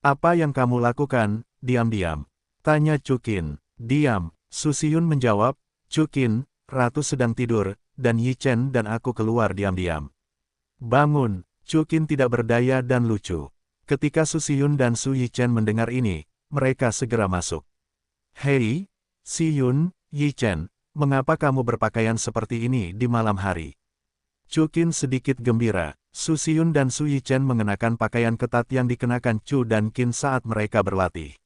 Apa yang kamu lakukan, diam-diam? Tanya Chu Qin. Diam, Su Xiyun menjawab. Chu Qin, Ratu sedang tidur, dan Yichen dan aku keluar diam-diam. Bangun, Chu Qin tidak berdaya dan lucu. Ketika Su Xiyun dan Su Yichen mendengar ini, mereka segera masuk. Hei, Xiyun, Yichen, mengapa kamu berpakaian seperti ini di malam hari? Chu Qin sedikit gembira. Su Xiyun dan Su Yichen mengenakan pakaian ketat yang dikenakan Chu dan Qin saat mereka berlatih.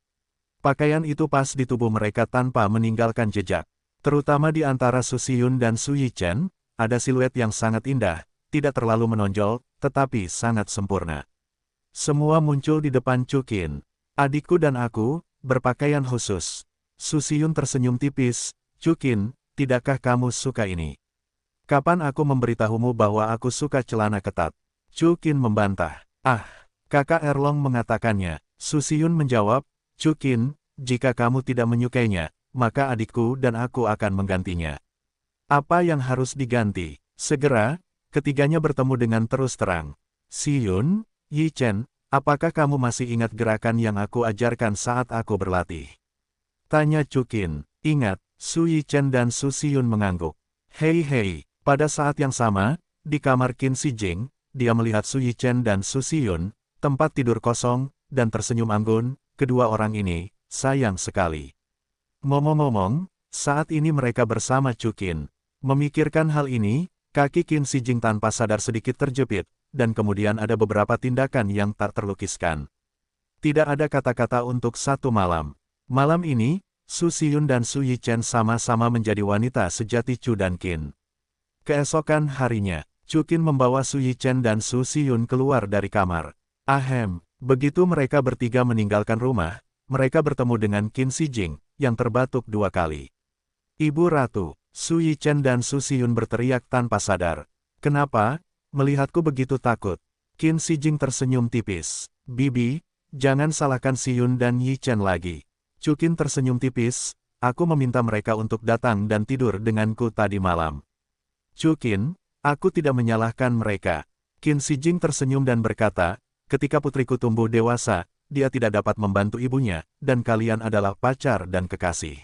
Pakaian itu pas di tubuh mereka tanpa meninggalkan jejak. Terutama di antara Su Xiyun dan Su Yichen, ada siluet yang sangat indah, tidak terlalu menonjol, tetapi sangat sempurna. Semua muncul di depan Chu Qin. Adikku dan aku, berpakaian khusus. Su Xiyun tersenyum tipis. Chu Qin, tidakkah kamu suka ini? Kapan aku memberitahumu bahwa aku suka celana ketat? Chu Qin membantah. Ah, kakak Erlong mengatakannya. Su Xiyun menjawab. Chu Qin, jika kamu tidak menyukainya, maka adikku dan aku akan menggantinya. Apa yang harus diganti? Segera, ketiganya bertemu dengan terus terang. Xiyun, Yichen, apakah kamu masih ingat gerakan yang aku ajarkan saat aku berlatih? Tanya Chu Qin. Ingat, Su Yichen dan Su Xiyun mengangguk. Hei. Pada saat yang sama, di kamar Qin Shijing, dia melihat Su Yichen dan Su Xiyun, tempat tidur kosong, dan tersenyum anggun. Kedua orang ini, sayang sekali. Ngomong-ngomong, saat ini mereka bersama Chu Qin. Memikirkan hal ini, kaki Qin Shijing tanpa sadar sedikit terjepit, dan kemudian ada beberapa tindakan yang tak terlukiskan. Tidak ada kata-kata untuk satu malam. Malam ini, Su Xiyun dan Su Yichen sama-sama menjadi wanita sejati Chu dan Qin. Keesokan harinya, Chu Qin membawa Su Yichen dan Su Xiyun keluar dari kamar. Ahem, begitu mereka bertiga meninggalkan rumah, mereka bertemu dengan Qin Shijing, yang terbatuk 2 kali. Ibu Ratu, Su Yichen dan Su Xiyun berteriak tanpa sadar. Kenapa? Melihatku begitu takut. Qin Shijing tersenyum tipis. Bibi, jangan salahkan Xiyun dan Yichen lagi. Chu Qin tersenyum tipis. Aku meminta mereka untuk datang dan tidur denganku tadi malam. Chu Qin, aku tidak menyalahkan mereka. Qin Shijing tersenyum dan berkata, ketika putriku tumbuh dewasa, dia tidak dapat membantu ibunya, dan kalian adalah pacar dan kekasih.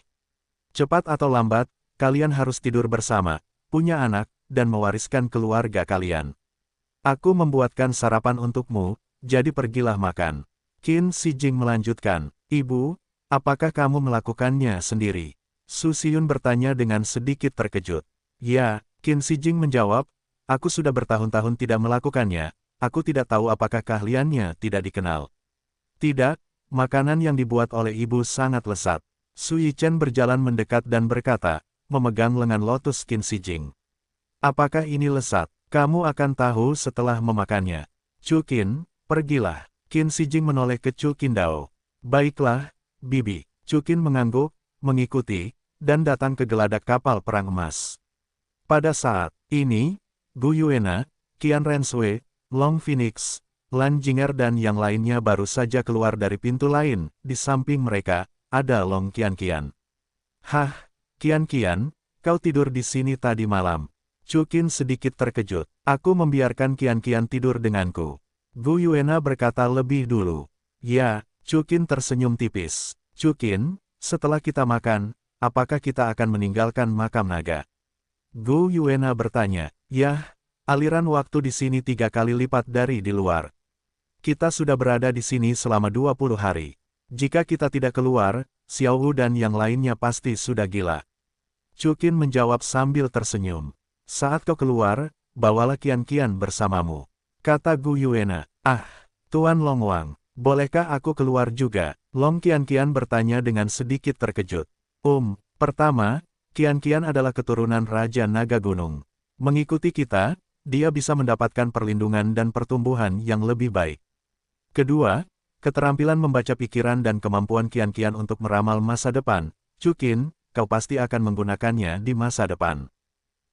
Cepat atau lambat, kalian harus tidur bersama, punya anak, dan mewariskan keluarga kalian. Aku membuatkan sarapan untukmu, jadi pergilah makan. Qin Shijing melanjutkan, Ibu, apakah kamu melakukannya sendiri? Su Xiyun bertanya dengan sedikit terkejut. Ya, Qin Shijing menjawab, aku sudah bertahun-tahun tidak melakukannya, aku tidak tahu apakah keahliannya tidak dikenal. Tidak, makanan yang dibuat oleh ibu sangat lezat. Su Yichen berjalan mendekat dan berkata, memegang lengan lotus Qin Shijing. Apakah ini lezat? Kamu akan tahu setelah memakannya. Chu Qin, pergilah. Qin Shijing menoleh ke Chu Qin Dao. Baiklah, Bibi. Chu Qin mengangguk, mengikuti, dan datang ke geladak kapal perang emas. Pada saat ini, Gu Yuena, Qian Renshui, Long Phoenix, Lan Jinger dan yang lainnya baru saja keluar dari pintu lain. Di samping mereka, ada Long Qian. Hah, Qian, kau tidur di sini tadi malam. Chu Qin sedikit terkejut. Aku membiarkan Qian tidur denganku. Gu Yuena berkata lebih dulu. Ya, Chu Qin tersenyum tipis. Chu Qin, setelah kita makan, apakah kita akan meninggalkan makam naga? Gu Yuena bertanya, yah, aliran waktu di sini 3 kali lipat dari di luar. Kita sudah berada di sini selama 20 hari. Jika kita tidak keluar, Xiao Wu dan yang lainnya pasti sudah gila. Chu Qin menjawab sambil tersenyum. Saat kau keluar, bawalah Qian bersamamu. Kata Gu Yuena, ah, Tuan Long Wang, bolehkah aku keluar juga? Long Qian bertanya dengan sedikit terkejut. Pertama, Qian adalah keturunan Raja Naga Gunung. Mengikuti kita, dia bisa mendapatkan perlindungan dan pertumbuhan yang lebih baik. Kedua, keterampilan membaca pikiran dan kemampuan Qian untuk meramal masa depan. Chu Qin, kau pasti akan menggunakannya di masa depan.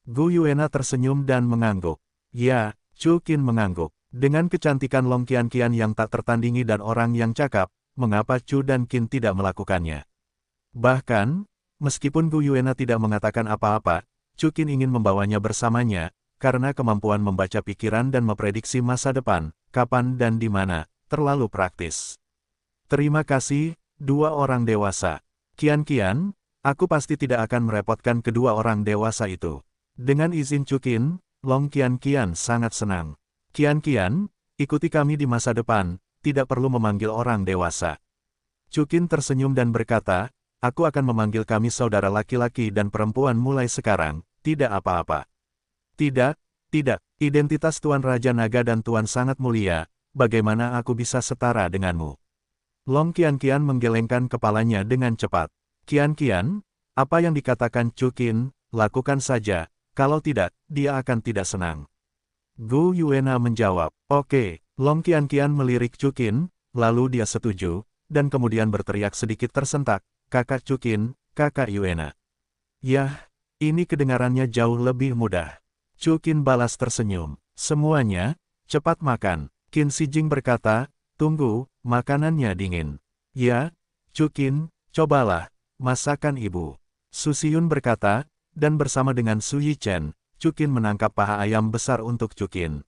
Gu Yuena tersenyum dan mengangguk. Ya, Chu Qin mengangguk. Dengan kecantikan Long Qian yang tak tertandingi dan orang yang cakap, mengapa Chu dan Qin tidak melakukannya? Bahkan, meskipun Gu Yuena tidak mengatakan apa-apa, Chu Qin ingin membawanya bersamanya, karena kemampuan membaca pikiran dan memprediksi masa depan, kapan dan di mana, terlalu praktis. Terima kasih, dua orang dewasa. Qian, aku pasti tidak akan merepotkan kedua orang dewasa itu. Dengan izin Chuqin, Long Qian sangat senang. Qian, ikuti kami di masa depan, tidak perlu memanggil orang dewasa. Chuqin tersenyum dan berkata, aku akan memanggil kami saudara laki-laki dan perempuan mulai sekarang, tidak apa-apa. Tidak, identitas Tuan Raja Naga dan Tuan sangat mulia, bagaimana aku bisa setara denganmu? Long Qian menggelengkan kepalanya dengan cepat. Qian, apa yang dikatakan Chuqin, lakukan saja, kalau tidak, dia akan tidak senang. Gu Yuena menjawab, oke. Long Qian melirik Chuqin, lalu dia setuju, dan kemudian berteriak sedikit tersentak, kakak Chuqin, kakak Yuena. Yah, ini kedengarannya jauh lebih mudah. Chuqin balas tersenyum. Semuanya, cepat makan. Qin Shijing berkata, tunggu, makanannya dingin. Ya, Chuqin, cobalah, masakan ibu. Su Xiyun berkata, dan bersama dengan Su Yichen, Chuqin menangkap paha ayam besar untuk Chuqin.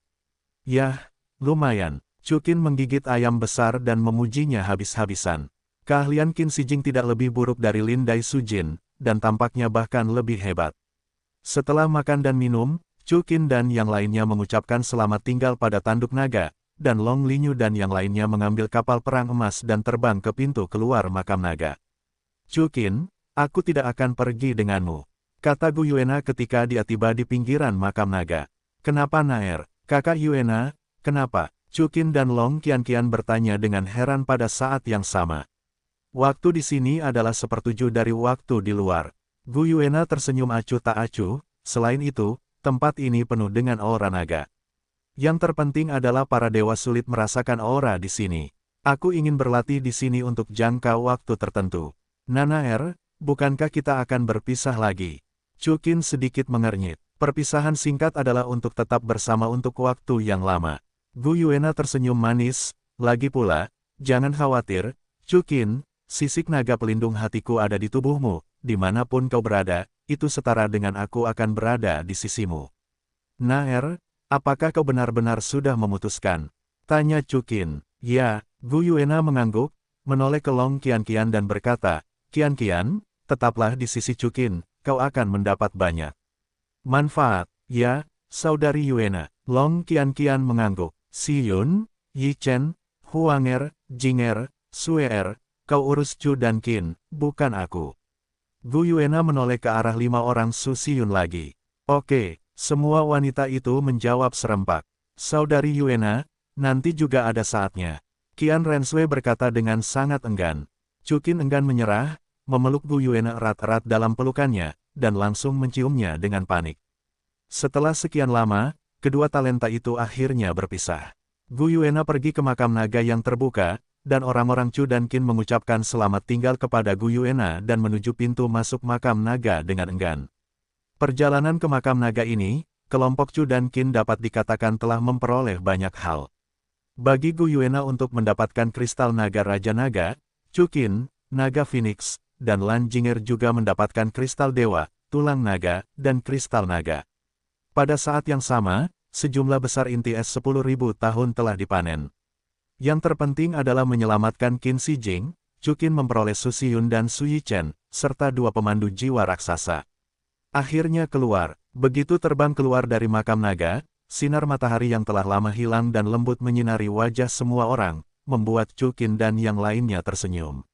Yah, lumayan. Chuqin menggigit ayam besar dan memujinya habis-habisan. Keahlian Qin Shijing tidak lebih buruk dari Lin Dai Sujin, dan tampaknya bahkan lebih hebat. Setelah makan dan minum, Chuqin dan yang lainnya mengucapkan selamat tinggal pada tanduk naga, dan Long Linyu dan yang lainnya mengambil kapal perang emas dan terbang ke pintu keluar makam naga. Chuqin, aku tidak akan pergi denganmu, kata Gu Yuena ketika dia tiba di pinggiran makam naga. Kenapa Naer? Kakak Yuena, kenapa? Chuqin dan Long Qian bertanya dengan heran pada saat yang sama. Waktu di sini adalah sepertujuh dari waktu di luar. Gu Yuena tersenyum acuh tak acuh, selain itu, tempat ini penuh dengan aura naga. Yang terpenting adalah para dewa sulit merasakan aura di sini. Aku ingin berlatih di sini untuk jangka waktu tertentu. Nanaer, bukankah kita akan berpisah lagi? Chuqin sedikit mengernyit. Perpisahan singkat adalah untuk tetap bersama untuk waktu yang lama. Gu Yuena tersenyum manis, lagi pula, jangan khawatir, Chuqin, sisik naga pelindung hatiku ada di tubuhmu, dimanapun kau berada, itu setara dengan aku akan berada di sisimu. Naer, apakah kau benar-benar sudah memutuskan? Tanya Chuqin. Ya, Gu Yuena mengangguk, menoleh ke Long Qian dan berkata, Qian, tetaplah di sisi Chuqin, kau akan mendapat banyak manfaat. Ya, saudari Yuena. Long Qian mengangguk. Xiyun, Yichen, Huanger, Jinger, Suer, kau urus Chu dan Qin, bukan aku. Gu Yuena menoleh ke arah 5 orang Su Xiyun lagi. Oke, semua wanita itu menjawab serempak. Saudari Yuena, nanti juga ada saatnya. Qian Renshui berkata dengan sangat enggan. Chuqin enggan menyerah, memeluk Gu Yuena erat-erat dalam pelukannya, dan langsung menciumnya dengan panik. Setelah sekian lama, kedua talenta itu akhirnya berpisah. Gu Yuena pergi ke makam naga yang terbuka, dan orang-orang Chu dan Qin mengucapkan selamat tinggal kepada Gu Yuena dan menuju pintu masuk makam naga dengan enggan. Perjalanan ke makam naga ini, kelompok Chu dan Qin dapat dikatakan telah memperoleh banyak hal. Bagi Gu Yuena untuk mendapatkan kristal naga Raja Naga, Chuqin, naga Phoenix, dan Lan Jinger juga mendapatkan kristal dewa, tulang naga, dan kristal naga. Pada saat yang sama, sejumlah besar inti es 10.000 tahun telah dipanen. Yang terpenting adalah menyelamatkan Qin Shijing, Chuqin memperoleh Su Xiyun dan Su Yichen, serta 2 pemandu jiwa raksasa. Akhirnya keluar, begitu terbang keluar dari makam naga, sinar matahari yang telah lama hilang dan lembut menyinari wajah semua orang, membuat Chuqin dan yang lainnya tersenyum.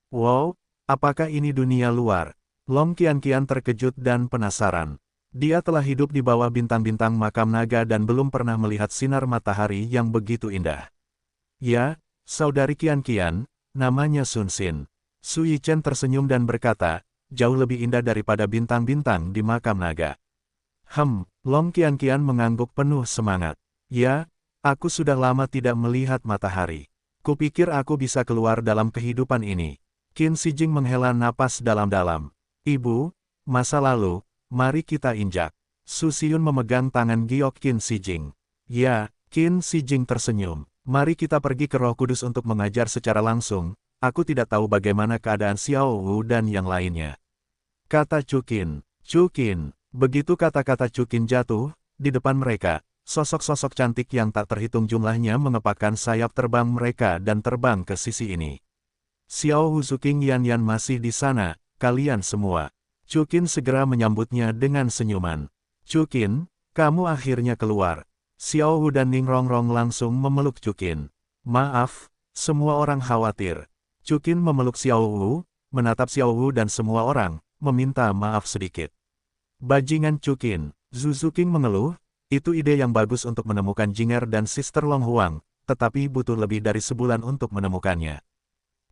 Wow, apakah ini dunia luar? Long Qian terkejut dan penasaran. Dia telah hidup di bawah bintang-bintang makam naga dan belum pernah melihat sinar matahari yang begitu indah. Ya, saudari Qian, namanya Sun Xin. Su Yichen tersenyum dan berkata, jauh lebih indah daripada bintang-bintang di makam naga. Long Qian mengangguk penuh semangat. Ya, aku sudah lama tidak melihat matahari. Kupikir aku bisa keluar dalam kehidupan ini. Qin Shijing menghela napas dalam-dalam. Ibu, masa lalu, mari kita injak. Su Xiyun memegang tangan giok Qin Shijing. Ya, Qin Shijing tersenyum. Mari kita pergi ke Roh Kudus untuk mengajar secara langsung, aku tidak tahu bagaimana keadaan Xiao Wu dan yang lainnya. Kata Chuqin. Begitu kata-kata Chuqin jatuh, di depan mereka, sosok-sosok cantik yang tak terhitung jumlahnya mengepakkan sayap terbang mereka dan terbang ke sisi ini. Xiao Hu Zuking Yan masih di sana, kalian semua. Chukin segera menyambutnya dengan senyuman. Chukin, kamu akhirnya keluar. Xiao Hu dan Ning Rongrong langsung memeluk Chukin. Maaf, semua orang khawatir. Chukin memeluk Xiao Hu, menatap Xiao Hu dan semua orang, meminta maaf sedikit. Bajingan Chukin, Zhu Zuking mengeluh, itu ide yang bagus untuk menemukan Jinger dan Sister Long Huang, tetapi butuh lebih dari sebulan untuk menemukannya.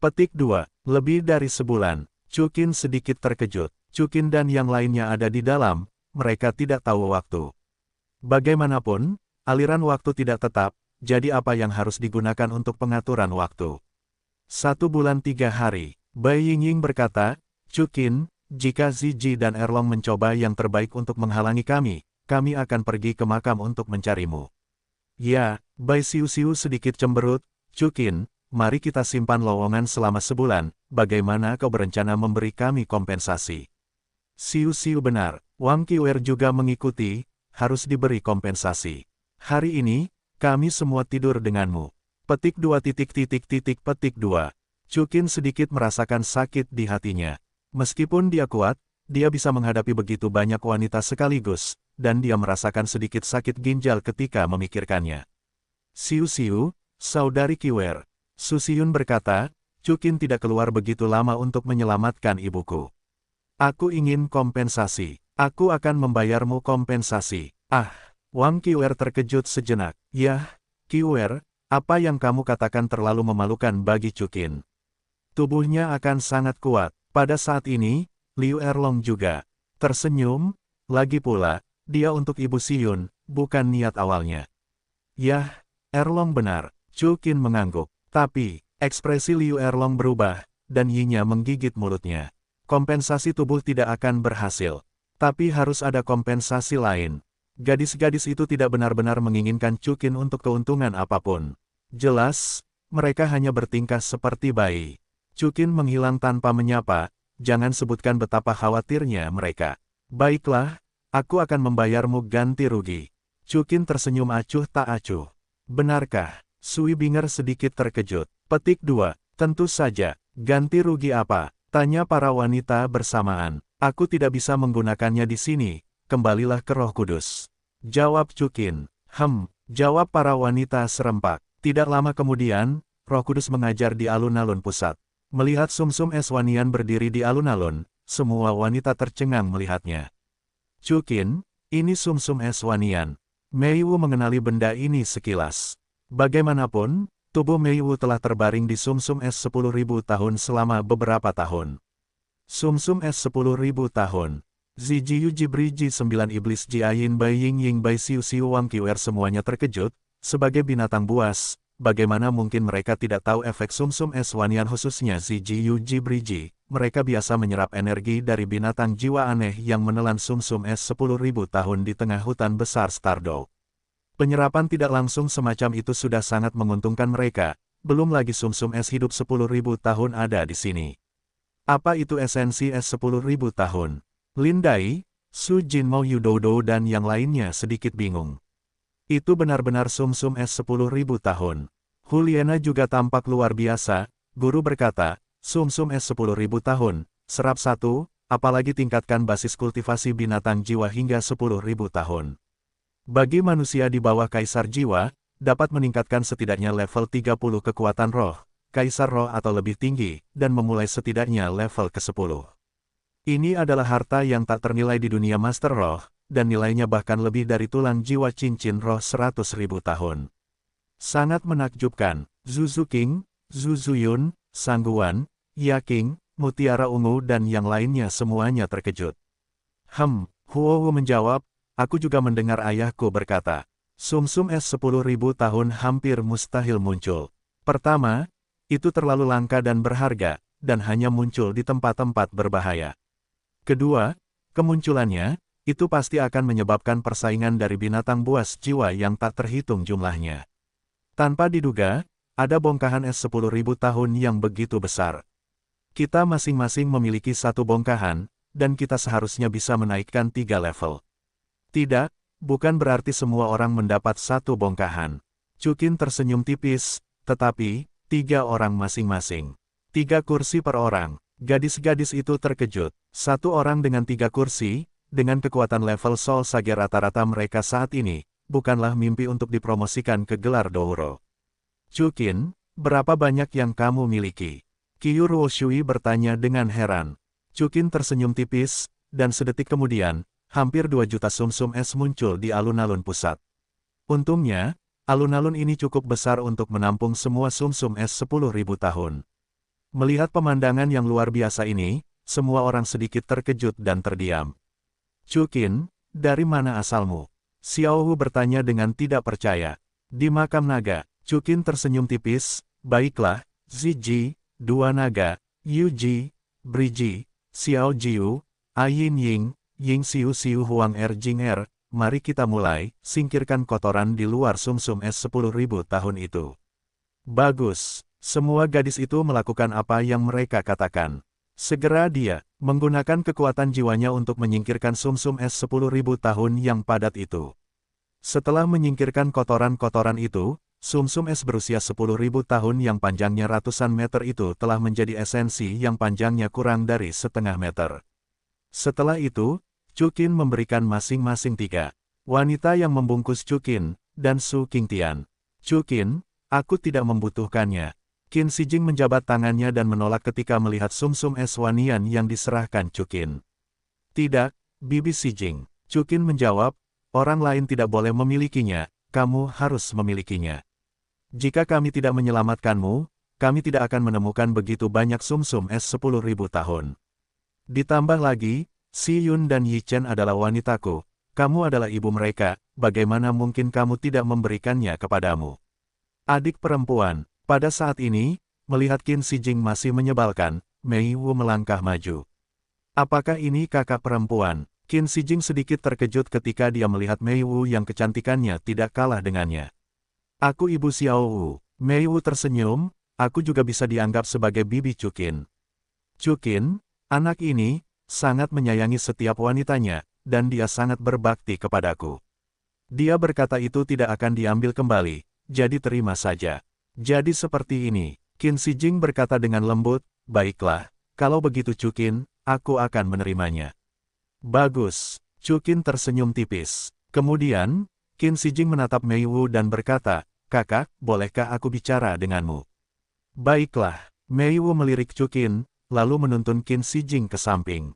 Petik 2. Lebih dari sebulan. Chukin sedikit terkejut. Chukin dan yang lainnya ada di dalam, mereka tidak tahu waktu. Bagaimanapun, aliran waktu tidak tetap, jadi apa yang harus digunakan untuk pengaturan waktu? 1 bulan 3 hari. Bai Yingying berkata, Chukin, jika Ziji dan Erlong mencoba yang terbaik untuk menghalangi kami akan pergi ke makam untuk mencarimu. Ya, Bai Siu sedikit cemberut, Chukin, mari kita simpan lowongan selama sebulan, bagaimana kau berencana memberi kami kompensasi? Siu benar, Wang Qiuer juga mengikuti, harus diberi kompensasi. Hari ini, kami semua tidur denganmu. Petik 2. Petik 2. Chukin sedikit merasakan sakit di hatinya. Meskipun dia kuat, dia bisa menghadapi begitu banyak wanita sekaligus, dan dia merasakan sedikit sakit ginjal ketika memikirkannya. Siu, saudari Qiuer. Su Xiyun berkata, Chukin tidak keluar begitu lama untuk menyelamatkan ibuku. Aku ingin kompensasi. Aku akan membayarmu kompensasi. Wang Qiuer terkejut sejenak. Yah, Qiuer, apa yang kamu katakan terlalu memalukan bagi Chukin. Tubuhnya akan sangat kuat. Pada saat ini, Liu Erlong juga tersenyum, lagi pula, dia untuk Ibu Xiyun, bukan niat awalnya. Yah, Erlong benar, Chukin mengangguk. Tapi, ekspresi Liu Erlong berubah, dan Yinya menggigit mulutnya. Kompensasi tubuh tidak akan berhasil. Tapi harus ada kompensasi lain. Gadis-gadis itu tidak benar-benar menginginkan Chukin untuk keuntungan apapun. Jelas, mereka hanya bertingkah seperti bayi. Chukin menghilang tanpa menyapa, jangan sebutkan betapa khawatirnya mereka. Baiklah, aku akan membayarmu ganti rugi. Chukin tersenyum acuh tak acuh. Benarkah? Sui Binger sedikit terkejut. Petik 2. Tentu saja. Ganti rugi apa? Tanya para wanita bersamaan. Aku tidak bisa menggunakannya di sini. Kembalilah ke Roh Kudus. Jawab Chukin. Jawab para wanita serempak. Tidak lama kemudian, Roh Kudus mengajar di alun-alun pusat. Melihat sumsum es Wanian berdiri di alun-alun, semua wanita tercengang melihatnya. Chukin, ini sumsum es Wanian. Mei Wu mengenali benda ini sekilas. Bagaimanapun, tubuh Mei Wu telah terbaring di sumsum es 10.000 tahun selama beberapa tahun. Sumsum es 10.000 tahun. Ziji Yu Jibri Ji 9 Iblis Ji Ayin Bai Yingying Bai Siu Wang Qiuer semuanya terkejut, sebagai binatang buas. Bagaimana mungkin mereka tidak tahu efek sumsum es Wanian khususnya Ziji Yu Jibri Ji? Mereka biasa menyerap energi dari binatang jiwa aneh yang menelan sumsum es 10.000 tahun di tengah hutan besar Stardow. Penyerapan tidak langsung semacam itu sudah sangat menguntungkan mereka, belum lagi sumsum es hidup 10.000 tahun ada di sini. Apa itu esensi es 10.000 tahun? Lin Dai, Su Jinmao Yudodo dan yang lainnya sedikit bingung. Itu benar-benar sumsum es 10.000 tahun. Huliena juga tampak luar biasa, guru berkata, sumsum es 10.000 tahun, serap 1, apalagi tingkatkan basis kultivasi binatang jiwa hingga 10.000 tahun. Bagi manusia di bawah Kaisar Jiwa, dapat meningkatkan setidaknya level 30 kekuatan roh, Kaisar Roh atau lebih tinggi, dan memulai setidaknya level ke-10. Ini adalah harta yang tak ternilai di dunia Master Roh, dan nilainya bahkan lebih dari tulang jiwa cincin roh 100.000 tahun. Sangat menakjubkan, Zhu Zuking, Zhu Zuyun, Sangguan, Yaking, Mutiara Ungu dan yang lainnya semuanya terkejut. Huo menjawab, aku juga mendengar ayahku berkata, sumsum es 10.000 tahun hampir mustahil muncul. Pertama, itu terlalu langka dan berharga, dan hanya muncul di tempat-tempat berbahaya. Kedua, kemunculannya, itu pasti akan menyebabkan persaingan dari binatang buas jiwa yang tak terhitung jumlahnya. Tanpa diduga, ada bongkahan es 10.000 tahun yang begitu besar. Kita masing-masing memiliki satu bongkahan, dan kita seharusnya bisa menaikkan 3 level. Tidak, bukan berarti semua orang mendapat satu bongkahan. Chukin tersenyum tipis, tetapi, 3 orang masing-masing. 3 kursi per orang. Gadis-gadis itu terkejut. 1 orang dengan 3 kursi, dengan kekuatan level Soul Sage rata-rata mereka saat ini, bukanlah mimpi untuk dipromosikan ke gelar Douro. Chukin, berapa banyak yang kamu miliki? Qiu Ruoshui bertanya dengan heran. Chukin tersenyum tipis, dan sedetik kemudian, hampir 2 juta sumsum es muncul di alun-alun pusat. Untungnya, alun-alun ini cukup besar untuk menampung semua sumsum es 10.000 tahun. Melihat pemandangan yang luar biasa ini, semua orang sedikit terkejut dan terdiam. Chukin, dari mana asalmu? Xiao Hu bertanya dengan tidak percaya. Di makam naga. Chukin tersenyum tipis, baiklah, Ziji, 2 naga, Yuji, Briji, Xiao Jiu, Ayin Ying, Ying Xiu Xiu Huang Jing mari kita mulai, singkirkan kotoran di luar sumsum es 10.000 tahun itu. Bagus, semua gadis itu melakukan apa yang mereka katakan. Segera dia, menggunakan kekuatan jiwanya untuk menyingkirkan sumsum es 10.000 tahun yang padat itu. Setelah menyingkirkan kotoran-kotoran itu, sumsum es berusia 10.000 tahun yang panjangnya ratusan meter itu telah menjadi esensi yang panjangnya kurang dari setengah meter. Setelah itu, Chukin memberikan masing-masing 3 wanita yang membungkus Chukin, dan Su Qingtian. Chukin, aku tidak membutuhkannya. Qin Shijing menjabat tangannya dan menolak ketika melihat sumsum es wanian yang diserahkan Chukin. Tidak, Bibi Shijing. Chukin menjawab, orang lain tidak boleh memilikinya, kamu harus memilikinya. Jika kami tidak menyelamatkanmu, kami tidak akan menemukan begitu banyak sumsum es 10.000 tahun. Ditambah lagi, Si Yun dan Yi Chen adalah wanitaku, kamu adalah ibu mereka, bagaimana mungkin kamu tidak memberikannya kepadamu? Adik perempuan, pada saat ini, melihat Qin Shijing masih menyebalkan, Mei Wu melangkah maju. Apakah ini kakak perempuan? Qin Shijing sedikit terkejut ketika dia melihat Mei Wu yang kecantikannya tidak kalah dengannya. Aku ibu Xiao Wu. Mei Wu tersenyum, aku juga bisa dianggap sebagai bibi Chukin. Chukin, anak ini, sangat menyayangi setiap wanitanya, dan dia sangat berbakti kepadaku. Dia berkata itu tidak akan diambil kembali, jadi terima saja. Jadi seperti ini, Qin Shijing berkata dengan lembut, baiklah, kalau begitu Chukin, aku akan menerimanya. Bagus, Chukin tersenyum tipis. Kemudian, Qin Shijing menatap Mei Wu dan berkata, kakak, bolehkah aku bicara denganmu? Baiklah, Mei Wu melirik Chukin, lalu menuntun Qin Shijing ke samping.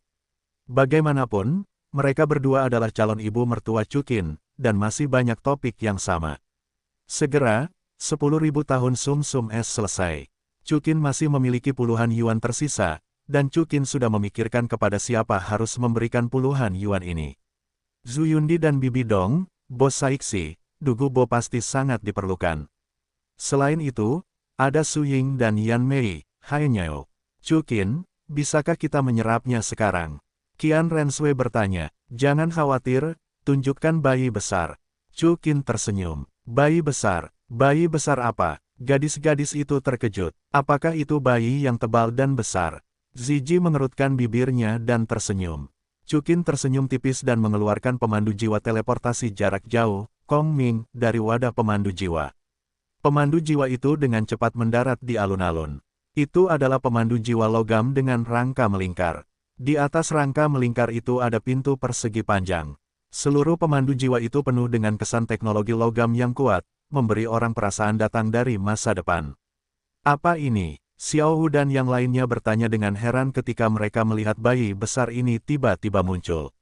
Bagaimanapun, mereka berdua adalah calon ibu mertua Chukin, dan masih banyak topik yang sama. Segera, 10.000 tahun sumsum es selesai. Chukin masih memiliki puluhan yuan tersisa, dan Chukin sudah memikirkan kepada siapa harus memberikan puluhan yuan ini. Zhu Yundi dan Bibi Dong, Bos Saixi, Dugu Bo pasti sangat diperlukan. Selain itu, ada Su Ying dan Yan Mei, Hai Nyao. Chukin, bisakah kita menyerapnya sekarang? Qian Renshui bertanya, jangan khawatir, tunjukkan bayi besar. Chukin tersenyum. Bayi besar apa? Gadis-gadis itu terkejut. Apakah itu bayi yang tebal dan besar? Ziji mengerutkan bibirnya dan tersenyum. Chukin tersenyum tipis dan mengeluarkan pemandu jiwa teleportasi jarak jauh, Kong Ming, dari wadah pemandu jiwa. Pemandu jiwa itu dengan cepat mendarat di alun-alun. Itu adalah pemandu jiwa logam dengan rangka melingkar. Di atas rangka melingkar itu ada pintu persegi panjang. Seluruh pemandu jiwa itu penuh dengan kesan teknologi logam yang kuat, memberi orang perasaan datang dari masa depan. Apa ini? Xiao Hu dan yang lainnya bertanya dengan heran ketika mereka melihat bayi besar ini tiba-tiba muncul.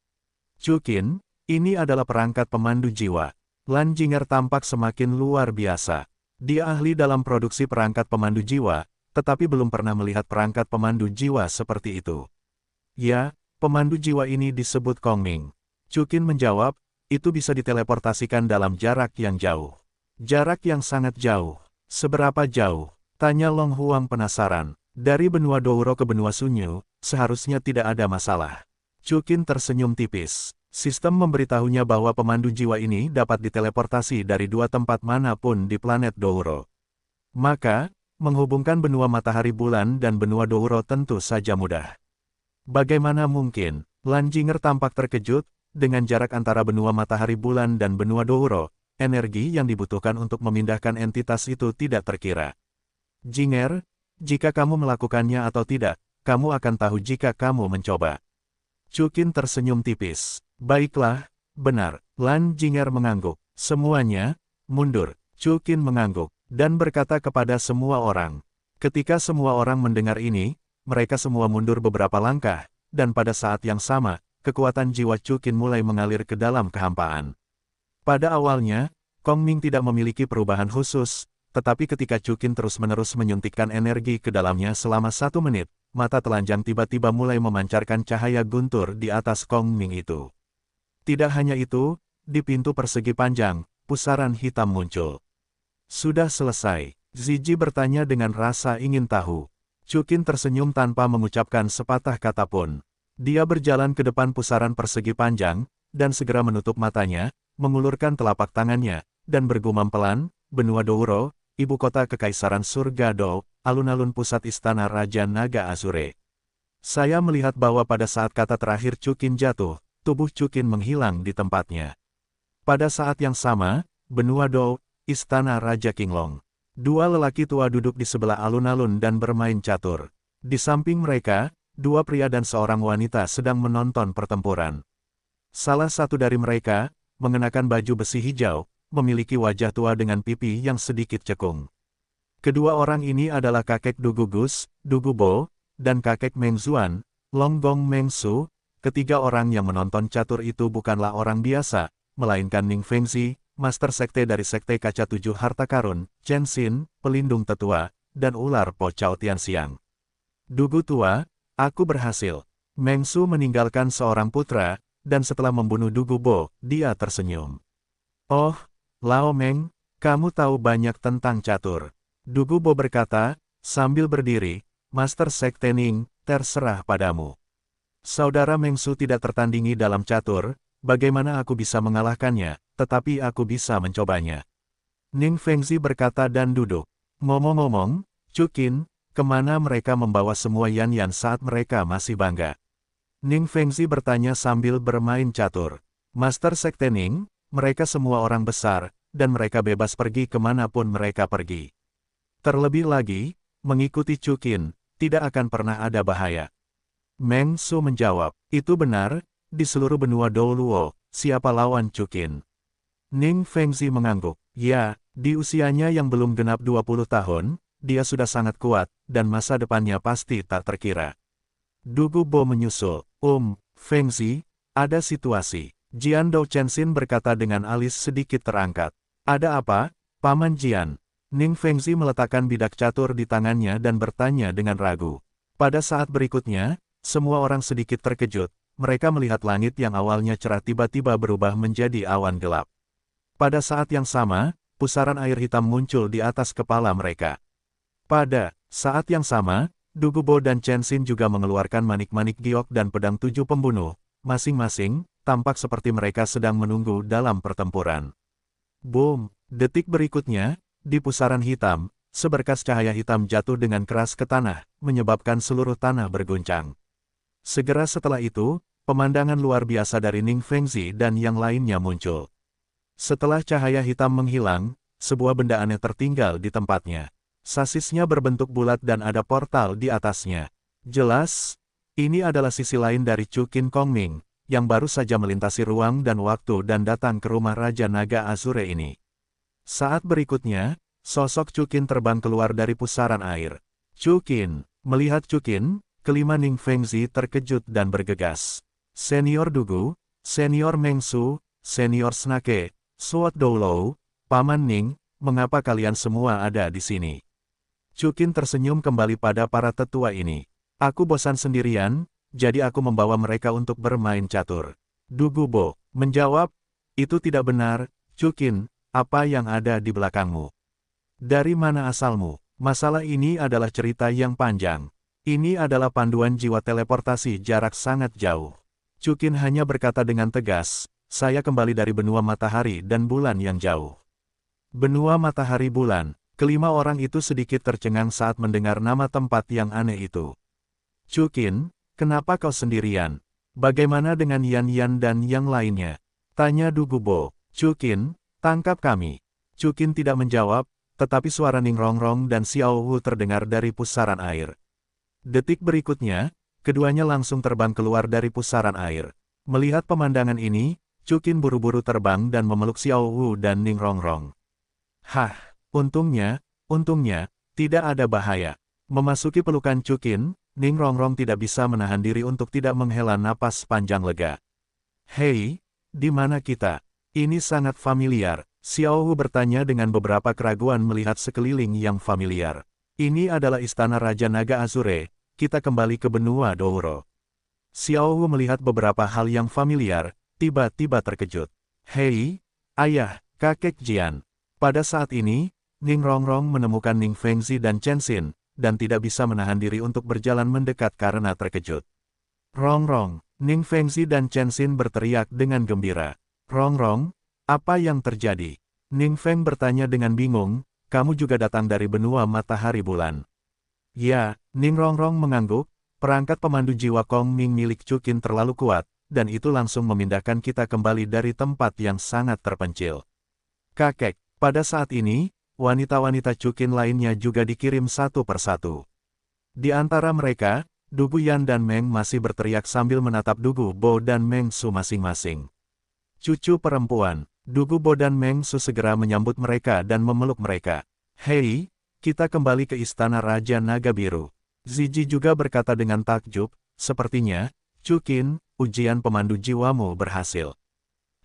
Chukin, ini adalah perangkat pemandu jiwa. Lan Jinger tampak semakin luar biasa. Dia ahli dalam produksi perangkat pemandu jiwa, tetapi belum pernah melihat perangkat pemandu jiwa seperti itu. Ya, pemandu jiwa ini disebut Kong Ming. Chukin menjawab, itu bisa diteleportasikan dalam jarak yang jauh. Jarak yang sangat jauh. Seberapa jauh? Tanya Long Huang penasaran. Dari benua Douro ke benua Sunyu, seharusnya tidak ada masalah. Chukin tersenyum tipis. Sistem memberitahunya bahwa pemandu jiwa ini dapat diteleportasi dari 2 tempat manapun di planet Douro. Maka, menghubungkan benua matahari bulan dan benua Douro tentu saja mudah. Bagaimana mungkin? Lan Jinger tampak terkejut, dengan jarak antara benua matahari bulan dan benua Douro, energi yang dibutuhkan untuk memindahkan entitas itu tidak terkira. Jinger, jika kamu melakukannya atau tidak, kamu akan tahu jika kamu mencoba. Chukin tersenyum tipis. Baiklah, benar. Lan Jinger mengangguk. Semuanya, mundur. Chukin mengangguk, dan berkata kepada semua orang. Ketika semua orang mendengar ini, mereka semua mundur beberapa langkah, dan pada saat yang sama, kekuatan jiwa Chukin mulai mengalir ke dalam kehampaan. Pada awalnya, Kong Ming tidak memiliki perubahan khusus, tetapi ketika Chukin terus-menerus menyuntikkan energi ke dalamnya selama 1 menit, mata telanjang tiba-tiba mulai memancarkan cahaya guntur di atas Kong Ming itu. Tidak hanya itu, di pintu persegi panjang, pusaran hitam muncul. Sudah selesai, Ziji bertanya dengan rasa ingin tahu. Chukin tersenyum tanpa mengucapkan sepatah kata pun. Dia berjalan ke depan pusaran persegi panjang, dan segera menutup matanya, mengulurkan telapak tangannya, dan bergumam pelan, benua Douro, ibu kota kekaisaran surga Do, alun-alun pusat istana Raja Naga Azure. Saya melihat bahwa pada saat kata terakhir Chukin jatuh, tubuh Chukin menghilang di tempatnya. Pada saat yang sama, benua Do, istana Raja Qinglong. 2 lelaki tua duduk di sebelah alun-alun dan bermain catur. Di samping mereka, 2 pria dan seorang wanita sedang menonton pertempuran. Salah satu dari mereka, mengenakan baju besi hijau, memiliki wajah tua dengan pipi yang sedikit cekung. Kedua orang ini adalah kakek Dugugus, Dugubo, dan kakek Mengzuan, Longgong Mengsu. Ketiga orang yang menonton catur itu bukanlah orang biasa, melainkan Ning Fengzi, Master Sekte dari Sekte Kaca 7 Harta Karun, Chen Xin, Pelindung Tetua, dan ular Po Chao Tianxiang. Dugu tua, aku berhasil. Mengsu meninggalkan seorang putra, dan setelah membunuh Dugubo, dia tersenyum. Oh, Lao Meng, kamu tahu banyak tentang catur. Dugubo berkata, sambil berdiri, Master Sekte Ning, terserah padamu. Saudara Mengsu tidak tertandingi dalam catur, bagaimana aku bisa mengalahkannya, tetapi aku bisa mencobanya. Ning Fengzi berkata dan duduk. Ngomong-ngomong, Chukin, kemana mereka membawa semua Yan-Yan saat mereka masih bangga? Ning Fengzi bertanya sambil bermain catur. Master Sekte Ning, mereka semua orang besar, dan mereka bebas pergi kemanapun mereka pergi. Terlebih lagi, mengikuti Chukin, tidak akan pernah ada bahaya. Meng Su menjawab, itu benar, di seluruh benua Douluo, siapa lawan Chukin? Ning Fengzi mengangguk, ya, di usianya yang belum genap 20 tahun, dia sudah sangat kuat, dan masa depannya pasti tak terkira. Dugubo menyusul, Fengzi, ada situasi. Jian Dou Chenxin berkata dengan alis sedikit terangkat. Ada apa, Paman Jian? Ning Fengzi meletakkan bidak catur di tangannya dan bertanya dengan ragu. Pada saat berikutnya, semua orang sedikit terkejut, mereka melihat langit yang awalnya cerah tiba-tiba berubah menjadi awan gelap. Pada saat yang sama, pusaran air hitam muncul di atas kepala mereka. Pada saat yang sama, Dugubo dan Chen Xin juga mengeluarkan manik-manik giok dan pedang 7 pembunuh, masing-masing, tampak seperti mereka sedang menunggu dalam pertempuran. Boom! Detik berikutnya, di pusaran hitam, seberkas cahaya hitam jatuh dengan keras ke tanah, menyebabkan seluruh tanah berguncang. Segera setelah itu, pemandangan luar biasa dari Ning Fengzi dan yang lainnya muncul. Setelah cahaya hitam menghilang, sebuah benda aneh tertinggal di tempatnya. Sasisnya berbentuk bulat dan ada portal di atasnya. Jelas, ini adalah sisi lain dari Chukin Kongming, yang baru saja melintasi ruang dan waktu dan datang ke rumah Raja Naga Azure ini. Saat berikutnya, sosok Chukin terbang keluar dari pusaran air. Chukin, melihat Chukin, kelima Ning Fengzi terkejut dan bergegas. Senior Dugu, Senior Mengsu, Senior Snake, Suat Doulou, Paman Ning, mengapa kalian semua ada di sini? Chukin tersenyum kembali pada para tetua ini. Aku bosan sendirian, jadi aku membawa mereka untuk bermain catur. Dugubo menjawab, itu tidak benar, Chukin, apa yang ada di belakangmu? Dari mana asalmu? Masalah ini adalah cerita yang panjang. Ini adalah panduan jiwa teleportasi jarak sangat jauh. Chukin hanya berkata dengan tegas, saya kembali dari benua matahari dan bulan yang jauh. Benua matahari bulan, kelima orang itu sedikit tercengang saat mendengar nama tempat yang aneh itu. Chukin, kenapa kau sendirian? Bagaimana dengan Yan Yan dan yang lainnya? Tanya Du Gubo. Chukin, tangkap kami. Chukin tidak menjawab, tetapi suara Ning Rongrong dan Xiao Wu terdengar dari pusaran air. Detik berikutnya, keduanya langsung terbang keluar dari pusaran air. Melihat pemandangan ini, Chukin buru-buru terbang dan memeluk Xiao Wu dan Ning Rongrong. Hah, untungnya, tidak ada bahaya. Memasuki pelukan Chukin, Ning Rongrong tidak bisa menahan diri untuk tidak menghela napas panjang lega. Hei, di mana kita? Ini sangat familiar. Xiao Wu bertanya dengan beberapa keraguan melihat sekeliling yang familiar. Ini adalah istana Raja Naga Azure, kita kembali ke benua Douro. Xiao Wu melihat beberapa hal yang familiar, tiba-tiba terkejut. Hei, ayah, kakek Jian. Pada saat ini, Ning Rongrong menemukan Ning Fengzi dan Chen Xin, dan tidak bisa menahan diri untuk berjalan mendekat karena terkejut. Rongrong, Ning Fengzi dan Chen Xin berteriak dengan gembira. Rongrong, apa yang terjadi? Ning Feng bertanya dengan bingung, kamu juga datang dari benua matahari bulan. Ya, Ning Rongrong mengangguk, perangkat pemandu jiwa Kong Ming milik Chukin terlalu kuat, dan itu langsung memindahkan kita kembali dari tempat yang sangat terpencil. Kakek, pada saat ini, wanita-wanita Chukin lainnya juga dikirim satu persatu. Di antara mereka, Du Guyan dan Meng masih berteriak sambil menatap Du Gubo dan Meng Su masing-masing. Cucu perempuan, Du Gubo dan Meng Su segera menyambut mereka dan memeluk mereka. Hei, kita kembali ke istana Raja Naga Biru. Ziji juga berkata dengan takjub, sepertinya, Chukin, ujian pemandu jiwamu berhasil.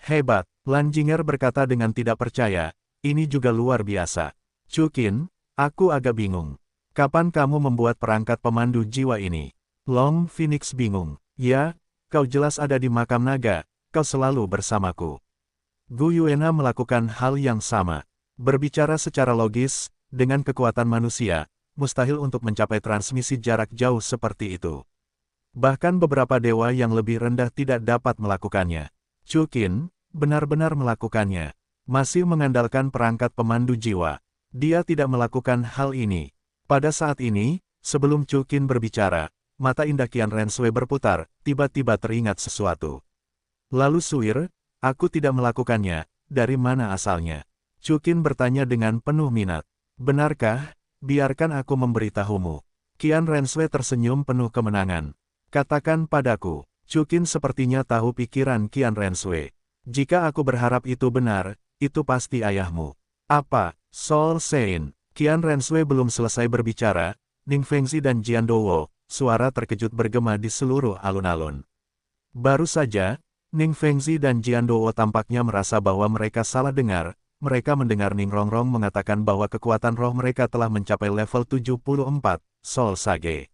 Hebat, Lan Jinger berkata dengan tidak percaya, ini juga luar biasa. Chukin, aku agak bingung. Kapan kamu membuat perangkat pemandu jiwa ini? Long Phoenix bingung. Ya, kau jelas ada di makam naga, kau selalu bersamaku. Gu Yuena melakukan hal yang sama. Berbicara secara logis, dengan kekuatan manusia, mustahil untuk mencapai transmisi jarak jauh seperti itu. Bahkan beberapa dewa yang lebih rendah tidak dapat melakukannya. Chukin, benar-benar melakukannya. Masih mengandalkan perangkat pemandu jiwa. Dia tidak melakukan hal ini. Pada saat ini, sebelum Chukin berbicara, mata indah Qian Renshui berputar, tiba-tiba teringat sesuatu. Lalu suir, aku tidak melakukannya, dari mana asalnya? Chukin bertanya dengan penuh minat. Benarkah? Biarkan aku memberitahumu. Qian Renshui tersenyum penuh kemenangan. Katakan padaku, Chukin sepertinya tahu pikiran Qian Renshui. Jika aku berharap itu benar, itu pasti ayahmu. Apa? Sol Sein. Qian Renshui belum selesai berbicara, Ning Fengzi dan Jian Douwo, suara terkejut bergema di seluruh alun-alun. Baru saja, Ning Fengzi dan Jian Douwo tampaknya merasa bahwa mereka salah dengar, mereka mendengar Ning Rongrong mengatakan bahwa kekuatan roh mereka telah mencapai level 74, Sol Sage.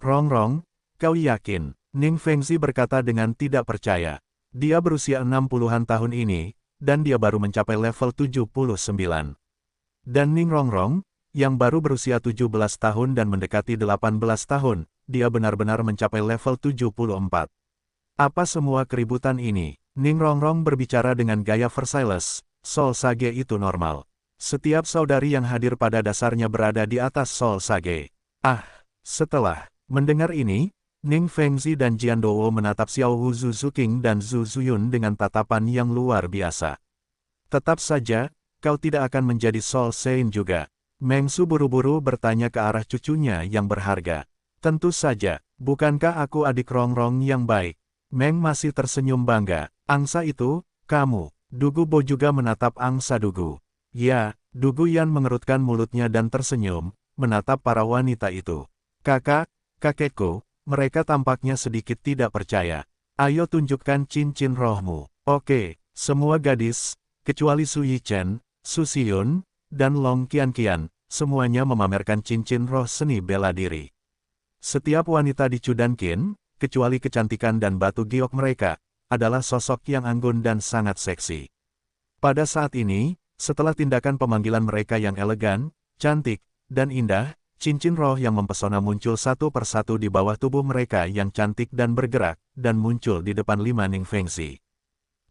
Rongrong, kau yakin? Ning Fengzi berkata dengan tidak percaya. Dia berusia 60-an tahun ini, dan dia baru mencapai level 79. Dan Ning Rongrong, yang baru berusia 17 tahun dan mendekati 18 tahun, dia benar-benar mencapai level 74. Apa semua keributan ini? Ning Rongrong berbicara dengan gaya Versailles, Sol Sage itu normal. Setiap saudari yang hadir pada dasarnya berada di atas Sol Sage. Setelah mendengar ini, Ning Fengzi dan Jian Douwo menatap Xiao Wu Zhu Zuqing dan Zhu Zuyun dengan tatapan yang luar biasa. Tetap saja, kau tidak akan menjadi Sol Sein juga. Meng Su buru-buru bertanya ke arah cucunya yang berharga. Tentu saja, bukankah aku adik Rongrong yang baik? Meng masih tersenyum bangga. Angsa itu, kamu. Du Gubo juga menatap angsa Dugu. Ya, Du Guyan mengerutkan mulutnya dan tersenyum, menatap para wanita itu. Kakekku, mereka tampaknya sedikit tidak percaya. Ayo tunjukkan cincin rohmu. Oke, semua gadis, kecuali Su Yichen, Su Xiyun, dan Long Qianqian, semuanya memamerkan cincin roh seni bela diri. Setiap wanita di Chudankin, kecuali kecantikan dan batu giok mereka, adalah sosok yang anggun dan sangat seksi. Pada saat ini, setelah tindakan pemanggilan mereka yang elegan, cantik, dan indah, cincin roh yang mempesona muncul satu persatu di bawah tubuh mereka yang cantik dan bergerak, dan muncul di depan lima Ning Fengzi.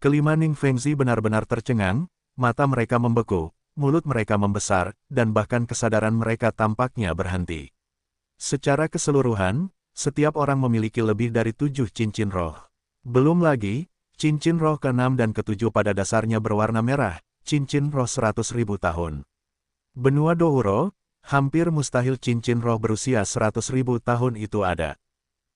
Kelima Ning Fengzi benar-benar tercengang, mata mereka membeku, mulut mereka membesar, dan bahkan kesadaran mereka tampaknya berhenti. Secara keseluruhan, setiap orang memiliki lebih dari 7 cincin roh. Belum lagi, cincin roh ke-6 dan ke-7 pada dasarnya berwarna merah, cincin roh 100.000 tahun. Benua Douro, hampir mustahil cincin roh berusia 100.000 tahun itu ada.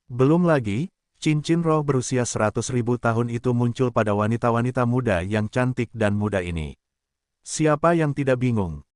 Belum lagi, cincin roh berusia 100.000 tahun itu muncul pada wanita-wanita muda yang cantik dan muda ini. Siapa yang tidak bingung?